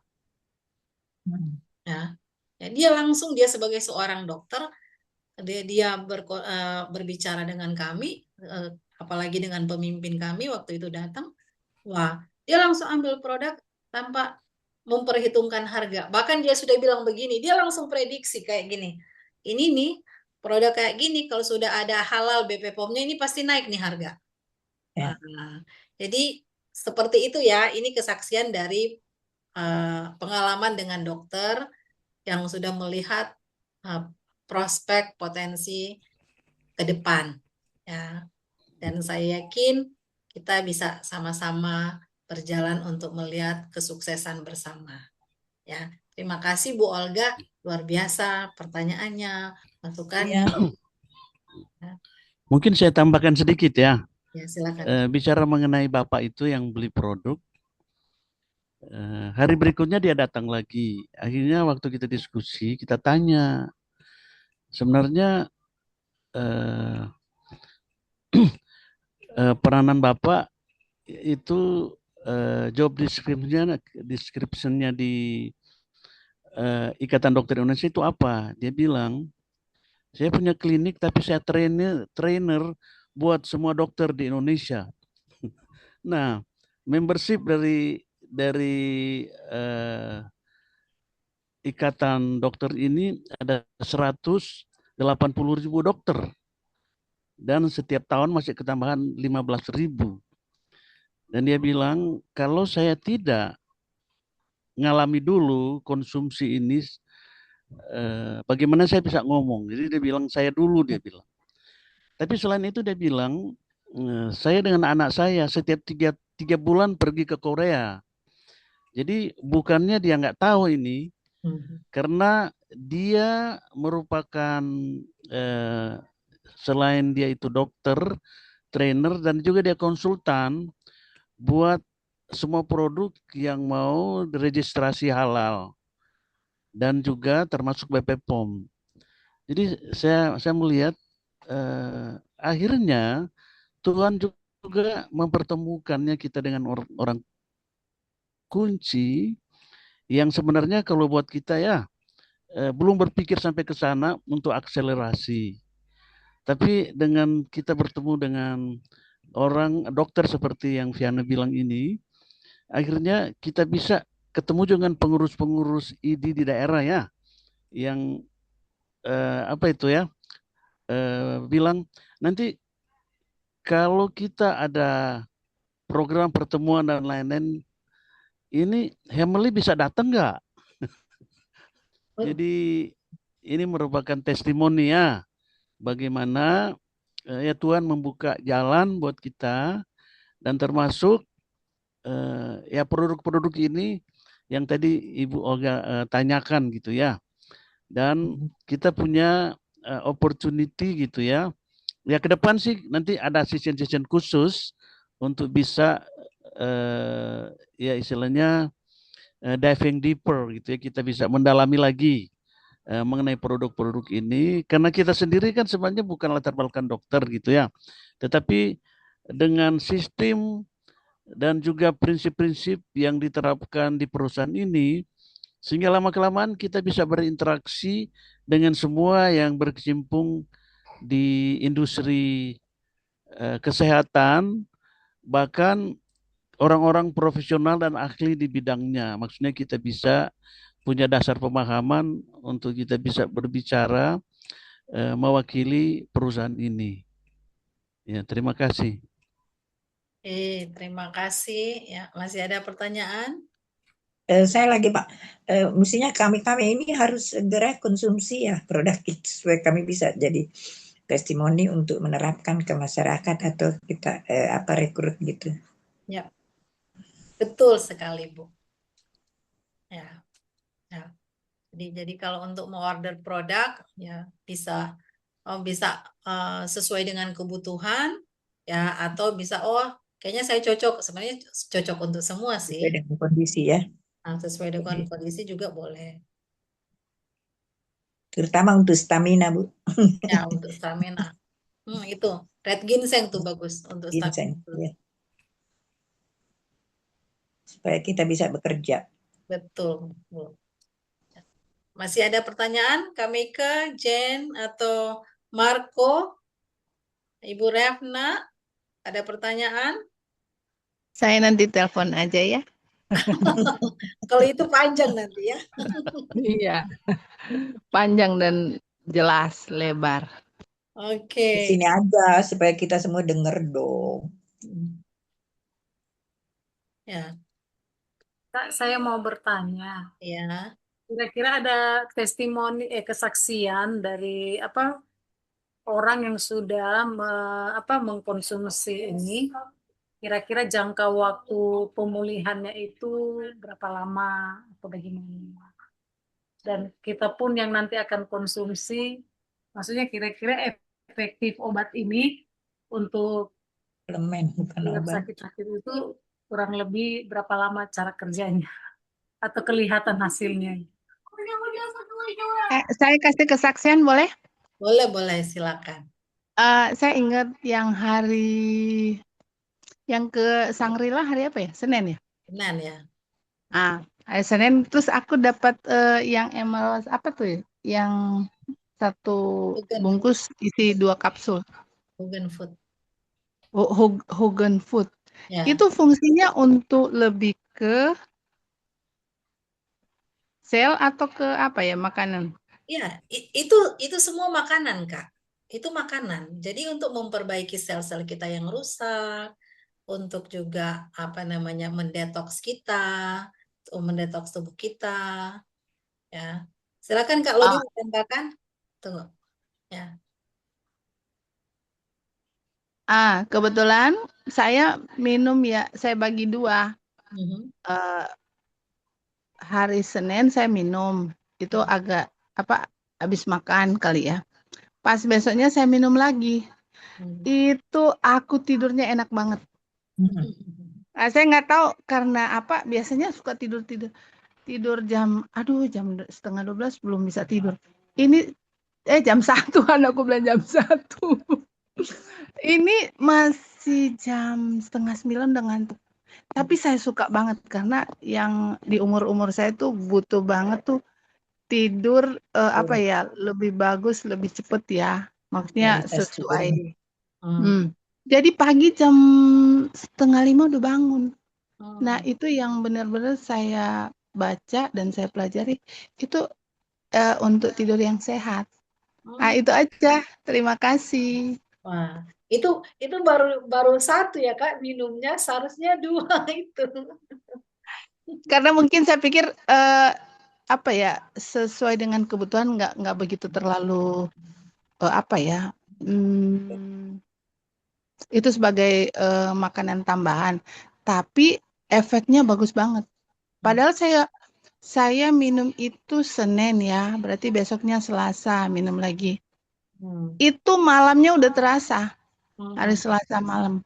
Ya, ya dia sebagai seorang dokter dia berbicara dengan kami, apalagi dengan pemimpin kami waktu itu datang, wah dia langsung ambil produk tanpa memperhitungkan harga. Bahkan dia sudah bilang begini, dia langsung prediksi kayak gini. Ini nih produk kayak gini kalau sudah ada halal BPOM-nya ini pasti naik nih harga. Ya. Jadi seperti itu ya. Ini kesaksian dari pengalaman dengan dokter yang sudah melihat prospek potensi ke depan. Ya. Dan saya yakin kita bisa sama-sama berjalan untuk melihat kesuksesan bersama. Ya, terima kasih Bu Olga, luar biasa pertanyaannya, masukannya. Ya. Mungkin saya tambahkan sedikit ya. Ya, silakan. Bicara mengenai Bapak itu yang beli produk, hari berikutnya dia datang lagi. Akhirnya waktu kita diskusi, kita tanya, sebenarnya eh, peranan Bapak itu job description-nya di Ikatan Dokter Indonesia itu apa? Dia bilang, saya punya klinik tapi saya trainer buat semua dokter di Indonesia. Nah, membership dari Ikatan Dokter ini ada 180.000 dokter dan setiap tahun masih ketambahan 15.000. Dan dia bilang kalau saya tidak ngalami dulu konsumsi ini, bagaimana saya bisa ngomong? Jadi dia bilang saya dulu dia bilang. Tapi selain itu dia bilang saya dengan anak saya setiap tiga bulan pergi ke Korea. Jadi bukannya dia nggak tahu ini, karena dia merupakan selain dia itu dokter, trainer, dan juga dia konsultan buat semua produk yang mau registrasi halal dan juga termasuk BPOM. Jadi saya melihat akhirnya Tuhan juga mempertemukannya kita dengan orang kunci yang sebenarnya kalau buat kita ya belum berpikir sampai ke sana untuk akselerasi. Tapi dengan kita bertemu dengan orang dokter seperti yang Viana bilang ini, akhirnya kita bisa ketemu dengan pengurus-pengurus ID di daerah ya, yang apa itu ya, bilang nanti kalau kita ada program pertemuan dan lain-lain, ini Hemely bisa datang nggak? Jadi ini merupakan testimoni ya, bagaimana ya Tuhan membuka jalan buat kita, dan termasuk ya produk-produk ini yang tadi Ibu Olga tanyakan gitu ya. Dan kita punya opportunity gitu ya. Ya ke depan sih nanti ada session-session khusus untuk bisa ya istilahnya diving deeper gitu ya. Kita bisa mendalami lagi mengenai produk-produk ini, karena kita sendiri kan sebenarnya bukan latar belakang dokter gitu ya. Tetapi dengan sistem dan juga prinsip-prinsip yang diterapkan di perusahaan ini, sehingga lama-kelamaan kita bisa berinteraksi dengan semua yang berkecimpung di industri kesehatan, bahkan orang-orang profesional dan ahli di bidangnya. Maksudnya kita bisa punya dasar pemahaman untuk kita bisa berbicara mewakili perusahaan ini. Ya, terima kasih. Terima kasih. Ya, masih ada pertanyaan? Saya lagi Pak, mestinya kami ini harus segera konsumsi ya produk itu supaya kami bisa jadi testimoni untuk menerapkan ke masyarakat atau kita rekrut gitu. Ya, betul sekali Bu. Ya, ya. Jadi kalau untuk order produk ya bisa sesuai dengan kebutuhan ya, atau bisa kayaknya saya cocok, sebenarnya cocok untuk semua Sesuai sih. dengan kondisi ya. Nah, sesuai dengan kondisi juga boleh. Terutama untuk stamina Bu. Ya, untuk stamina. Itu red ginseng tuh bagus untuk Ginseng stamina. ya. Supaya kita bisa bekerja. Betul, Bu. Masih ada pertanyaan, Kamika, Jen, atau Marco? Ibu Refna, ada pertanyaan? Saya nanti telepon aja ya. Kalau itu panjang nanti ya. Iya. Panjang dan jelas, lebar. Oke. Di sini aja supaya kita semua dengar dong. Ya, Kak, saya mau bertanya. ya. Kira-kira ada testimoni kesaksian dari orang yang sudah mengkonsumsi ini, kira-kira jangka waktu pemulihannya itu berapa lama atau bagaimana? Dan kita pun yang nanti akan konsumsi, maksudnya kira-kira efektif obat ini untuk Suplemen bukan obat. sakit-sakit itu kurang lebih berapa lama cara kerjanya atau kelihatan hasilnya? Saya kasih kesaksian boleh? Boleh, silakan. Saya ingat yang ke Sangrila hari apa ya? Senin ya? Senin ya. Hari Senin terus aku dapat yang emerald apa tuh ya? Yang satu bungkus isi 2 kapsul. Hogan Food. Hogan Food. Ya. Itu fungsinya untuk lebih ke sel atau ke apa ya, makanan? Ya, itu semua makanan, Kak. Itu makanan. Jadi untuk memperbaiki sel-sel kita yang rusak, untuk juga mendetoks kita, mendetoks tubuh kita. Ya. Silakan Kak Lodi menambahkan. Tunggu. Ya. Kebetulan saya minum ya, saya bagi 2. Hari Senin saya minum, itu agak habis makan kali ya. Pas besoknya saya minum lagi. Itu aku tidurnya enak banget. Saya nggak tahu karena apa, biasanya suka tidur jam 11:30 belum bisa tidur. Ini jam 1, aku bilang jam 1. Ini masih jam 8:30 udah ngantuk. Tapi saya suka banget karena yang di umur-umur saya tuh butuh banget tuh tidur lebih bagus, lebih cepet ya. Maksudnya Kualitas sesuai. tidurnya. Jadi pagi jam 4:30 udah bangun. Nah, Hmm. itu yang benar-benar saya baca dan saya pelajari itu untuk tidur yang sehat. Nah, Hmm. itu aja. Terima kasih. Wah, itu baru satu ya Kak minumnya, seharusnya dua itu. Karena mungkin saya pikir apa ya, sesuai dengan kebutuhan, nggak begitu terlalu apa ya, itu sebagai makanan tambahan, tapi efeknya bagus banget. Padahal saya minum itu Senin ya, berarti besoknya Selasa minum lagi. Itu malamnya udah terasa, hari Selasa malam.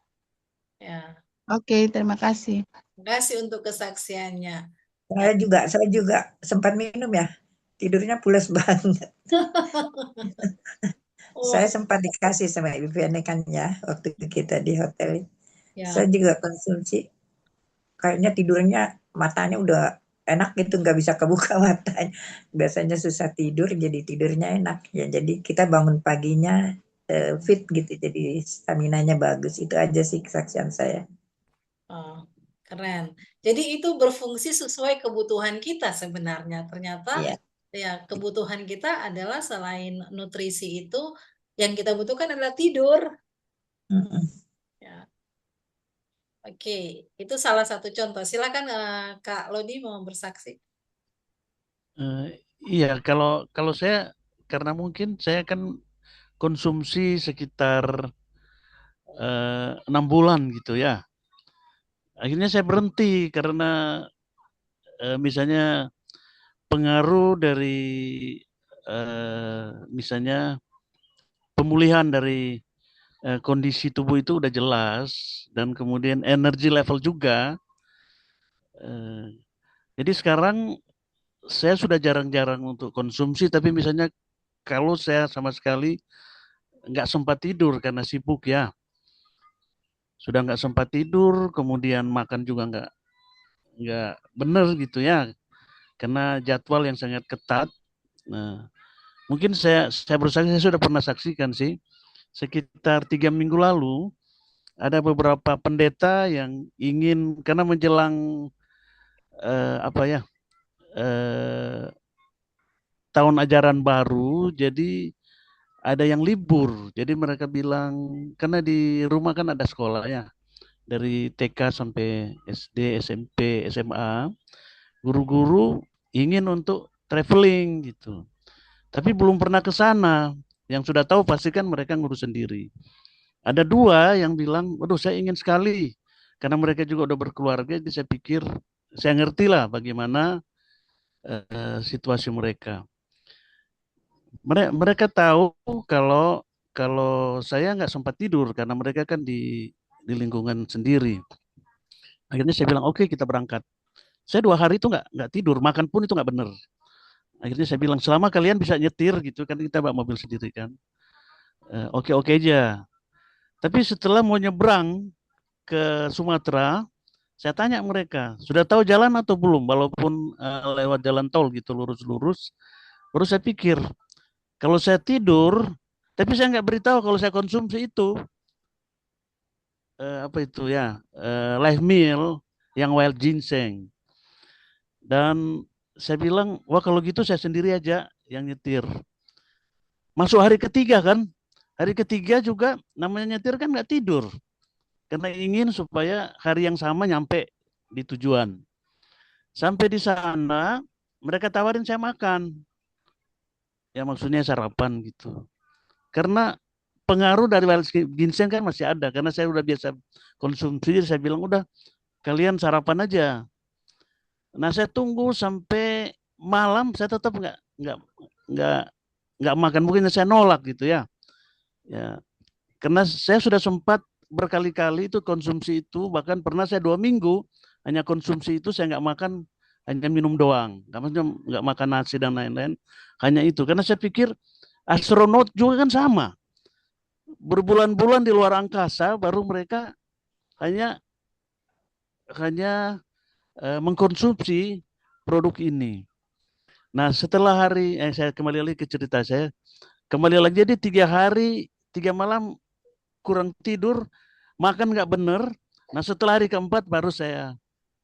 Ya, Oke, terima kasih. terima kasih untuk kesaksiannya. Saya juga sempat minum ya. Tidurnya pulas banget. Saya Oh, sempat dikasih sama Ibu Vianney kan ya, waktu kita di hotel. Saya ya. juga konsumsi. Kayaknya tidurnya matanya udah enak gitu, nggak bisa kebuka matanya. Biasanya susah tidur, jadi tidurnya enak ya. Jadi kita bangun paginya fit gitu, jadi staminanya bagus. Itu aja sih kesaksian saya. Oh, keren. Jadi itu berfungsi sesuai kebutuhan kita sebenarnya. Ternyata Iya. ya kebutuhan kita adalah selain nutrisi itu, yang kita butuhkan adalah tidur. Mm-mm. Ya. Oke, itu salah satu contoh. Silakan Kak Lodi mau bersaksi. Iya, kalau kalau saya karena mungkin saya kan konsumsi sekitar 6 bulan gitu ya. Akhirnya saya berhenti karena misalnya pengaruh dari misalnya pemulihan dari kondisi tubuh itu udah jelas dan kemudian energi level juga. Eh, jadi sekarang saya sudah jarang-jarang untuk konsumsi, tapi misalnya kalau saya sama sekali nggak sempat tidur karena sibuk ya, sudah nggak sempat tidur, kemudian makan juga nggak benar gitu ya, karena jadwal yang sangat ketat. Nah, mungkin saya bersaksi, saya sudah pernah saksikan sih, sekitar 3 minggu lalu ada beberapa pendeta yang ingin karena menjelang apa ya tahun ajaran baru, jadi ada yang libur. Jadi mereka bilang karena di rumah kan ada sekolah ya, dari TK sampai SD, SMP, SMA, guru-guru ingin untuk traveling gitu. Tapi belum pernah ke sana. Yang sudah tahu pasti kan mereka ngurus sendiri. Ada dua yang bilang, waduh saya ingin sekali. Karena mereka juga udah berkeluarga, jadi saya pikir, saya ngerti lah bagaimana situasi mereka. Mereka tahu kalau kalau saya nggak sempat tidur karena mereka kan di lingkungan sendiri. Akhirnya saya bilang, oke kita berangkat. Saya 2 hari itu nggak tidur, makan pun itu nggak benar. Akhirnya saya bilang, selama kalian bisa nyetir gitu kan, kita bawa mobil sendiri kan. Oke-oke aja. Tapi setelah mau nyebrang ke Sumatera, saya tanya mereka, sudah tahu jalan atau belum? Walaupun lewat jalan tol gitu lurus-lurus. Baru saya pikir, kalau saya tidur, tapi saya nggak beritahu kalau saya konsumsi itu apa itu ya live meal yang wild ginseng. Dan saya bilang, wah kalau gitu saya sendiri aja yang nyetir. Masuk hari ketiga kan, hari ketiga juga namanya nyetir kan nggak tidur. Karena ingin supaya hari yang sama nyampe di tujuan. Sampai di sana, mereka tawarin saya makan. Ya maksudnya sarapan gitu. Karena pengaruh dari wild ginseng kan masih ada. Karena saya udah biasa konsumsi, saya bilang udah kalian sarapan aja. Nah saya tunggu sampai malam, saya tetap nggak nggak makan. Mungkin saya nolak gitu ya. Ya, karena saya sudah sempat berkali-kali itu konsumsi itu, bahkan pernah saya 2 minggu hanya konsumsi itu, saya nggak makan, hanya minum doang, nggak makan nasi dan lain-lain, hanya itu. Karena saya pikir astronot juga kan sama, berbulan-bulan di luar angkasa, baru mereka hanya hanya mengkonsumsi produk ini. Nah setelah saya kembali lagi ke cerita saya, Kembali lagi, jadi 3 hari 3 malam kurang tidur, makan nggak bener. Nah setelah hari keempat baru saya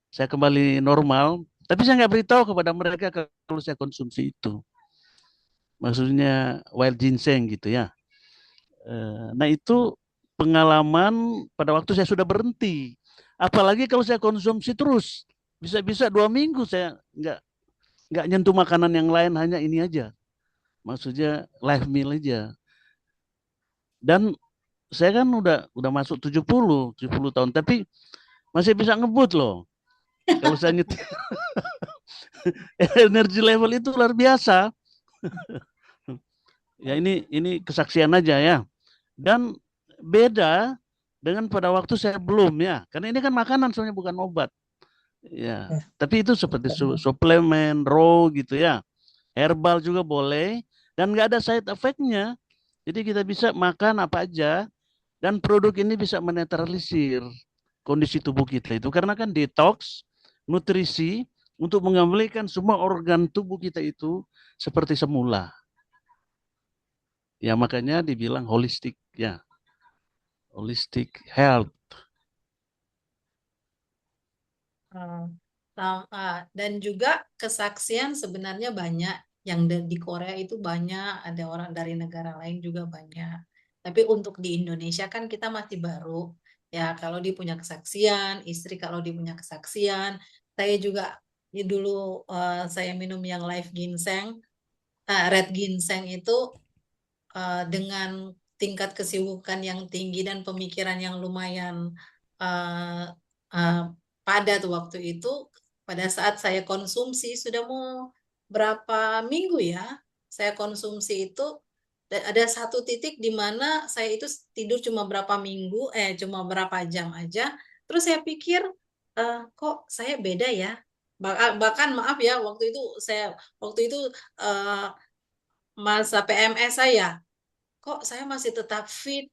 kembali normal. Tapi saya nggak beritahu kepada mereka kalau saya konsumsi itu. Maksudnya wild ginseng gitu ya. Nah itu pengalaman pada waktu saya sudah berhenti. Apalagi kalau saya konsumsi terus, bisa-bisa 2 minggu saya nggak nyentuh makanan yang lain, hanya ini aja. Maksudnya live meal aja. Dan saya kan udah masuk 70 tahun, tapi masih bisa ngebut loh. Kalau saya nyetir, energi level itu luar biasa. Ya ini kesaksian aja ya. Dan beda dengan pada waktu saya belum ya. Karena ini kan makanan sebenarnya bukan obat. Ya, tapi itu seperti suplemen, raw gitu ya. Herbal juga boleh dan nggak ada side effect-nya. Jadi kita bisa makan apa aja dan produk ini bisa menetralisir kondisi tubuh kita itu karena kan detox, nutrisi untuk mengembalikan semua organ tubuh kita itu seperti semula. Ya makanya dibilang holistic ya. Holistic health. Dan juga kesaksian sebenarnya banyak yang di Korea itu banyak, ada orang dari negara lain juga banyak. Tapi untuk di Indonesia kan kita masih baru. Ya, kalau dia punya kesaksian, istri kalau dia punya kesaksian, saya juga dulu saya minum yang live ginseng, red ginseng itu dengan tingkat kesibukan yang tinggi dan pemikiran yang lumayan padat waktu itu, pada saat saya konsumsi sudah mau berapa minggu ya, saya konsumsi itu ada satu titik di mana saya itu tidur cuma berapa minggu, cuma berapa jam aja, terus saya pikir kok saya beda ya, bahkan maaf ya waktu itu masa PMS saya, kok saya masih tetap fit,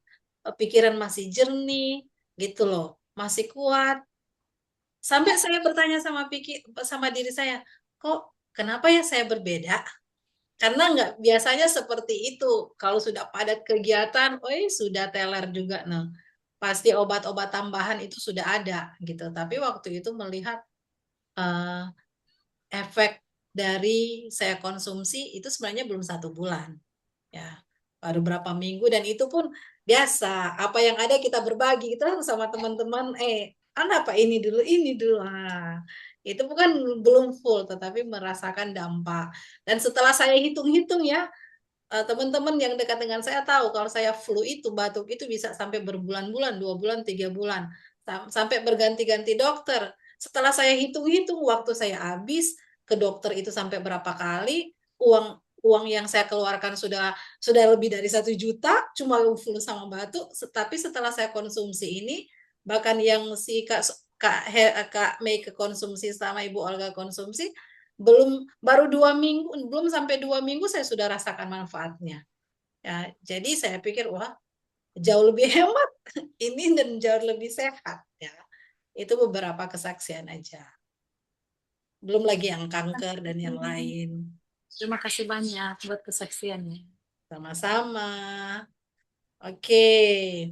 pikiran masih jernih, gitu loh, masih kuat. Sampai saya bertanya sama diri saya, kok kenapa ya saya berbeda? Karena nggak biasanya seperti itu. Kalau sudah padat kegiatan, sudah teler juga. Nah, pasti obat-obat tambahan itu sudah ada gitu. Tapi waktu itu melihat efek dari saya konsumsi itu sebenarnya belum 1 bulan. Ya, baru berapa minggu dan itu pun biasa. Apa yang ada kita berbagi kita sama teman-teman. Apa ini dulu. Nah, itu bukan belum full, tetapi merasakan dampak. Dan setelah saya hitung-hitung ya, teman-teman yang dekat dengan saya tahu kalau saya flu itu batuk itu bisa sampai berbulan-bulan, 2 bulan, 3 bulan, sampai berganti-ganti dokter. Setelah saya hitung-hitung waktu saya habis ke dokter itu sampai berapa kali, uang yang saya keluarkan sudah lebih dari 1 juta cuma flu sama batuk. Tapi setelah saya konsumsi ini, bahkan yang si Kak Mei ke konsumsi sama Ibu Olga konsumsi, baru 2 minggu, belum sampai 2 minggu saya sudah rasakan manfaatnya. Ya, jadi saya pikir wah jauh lebih hemat ini dan jauh lebih sehat ya. Itu beberapa kesaksian aja. Belum lagi yang kanker dan yang lain. Terima kasih banyak buat kesaksiannya. Sama-sama. Oke.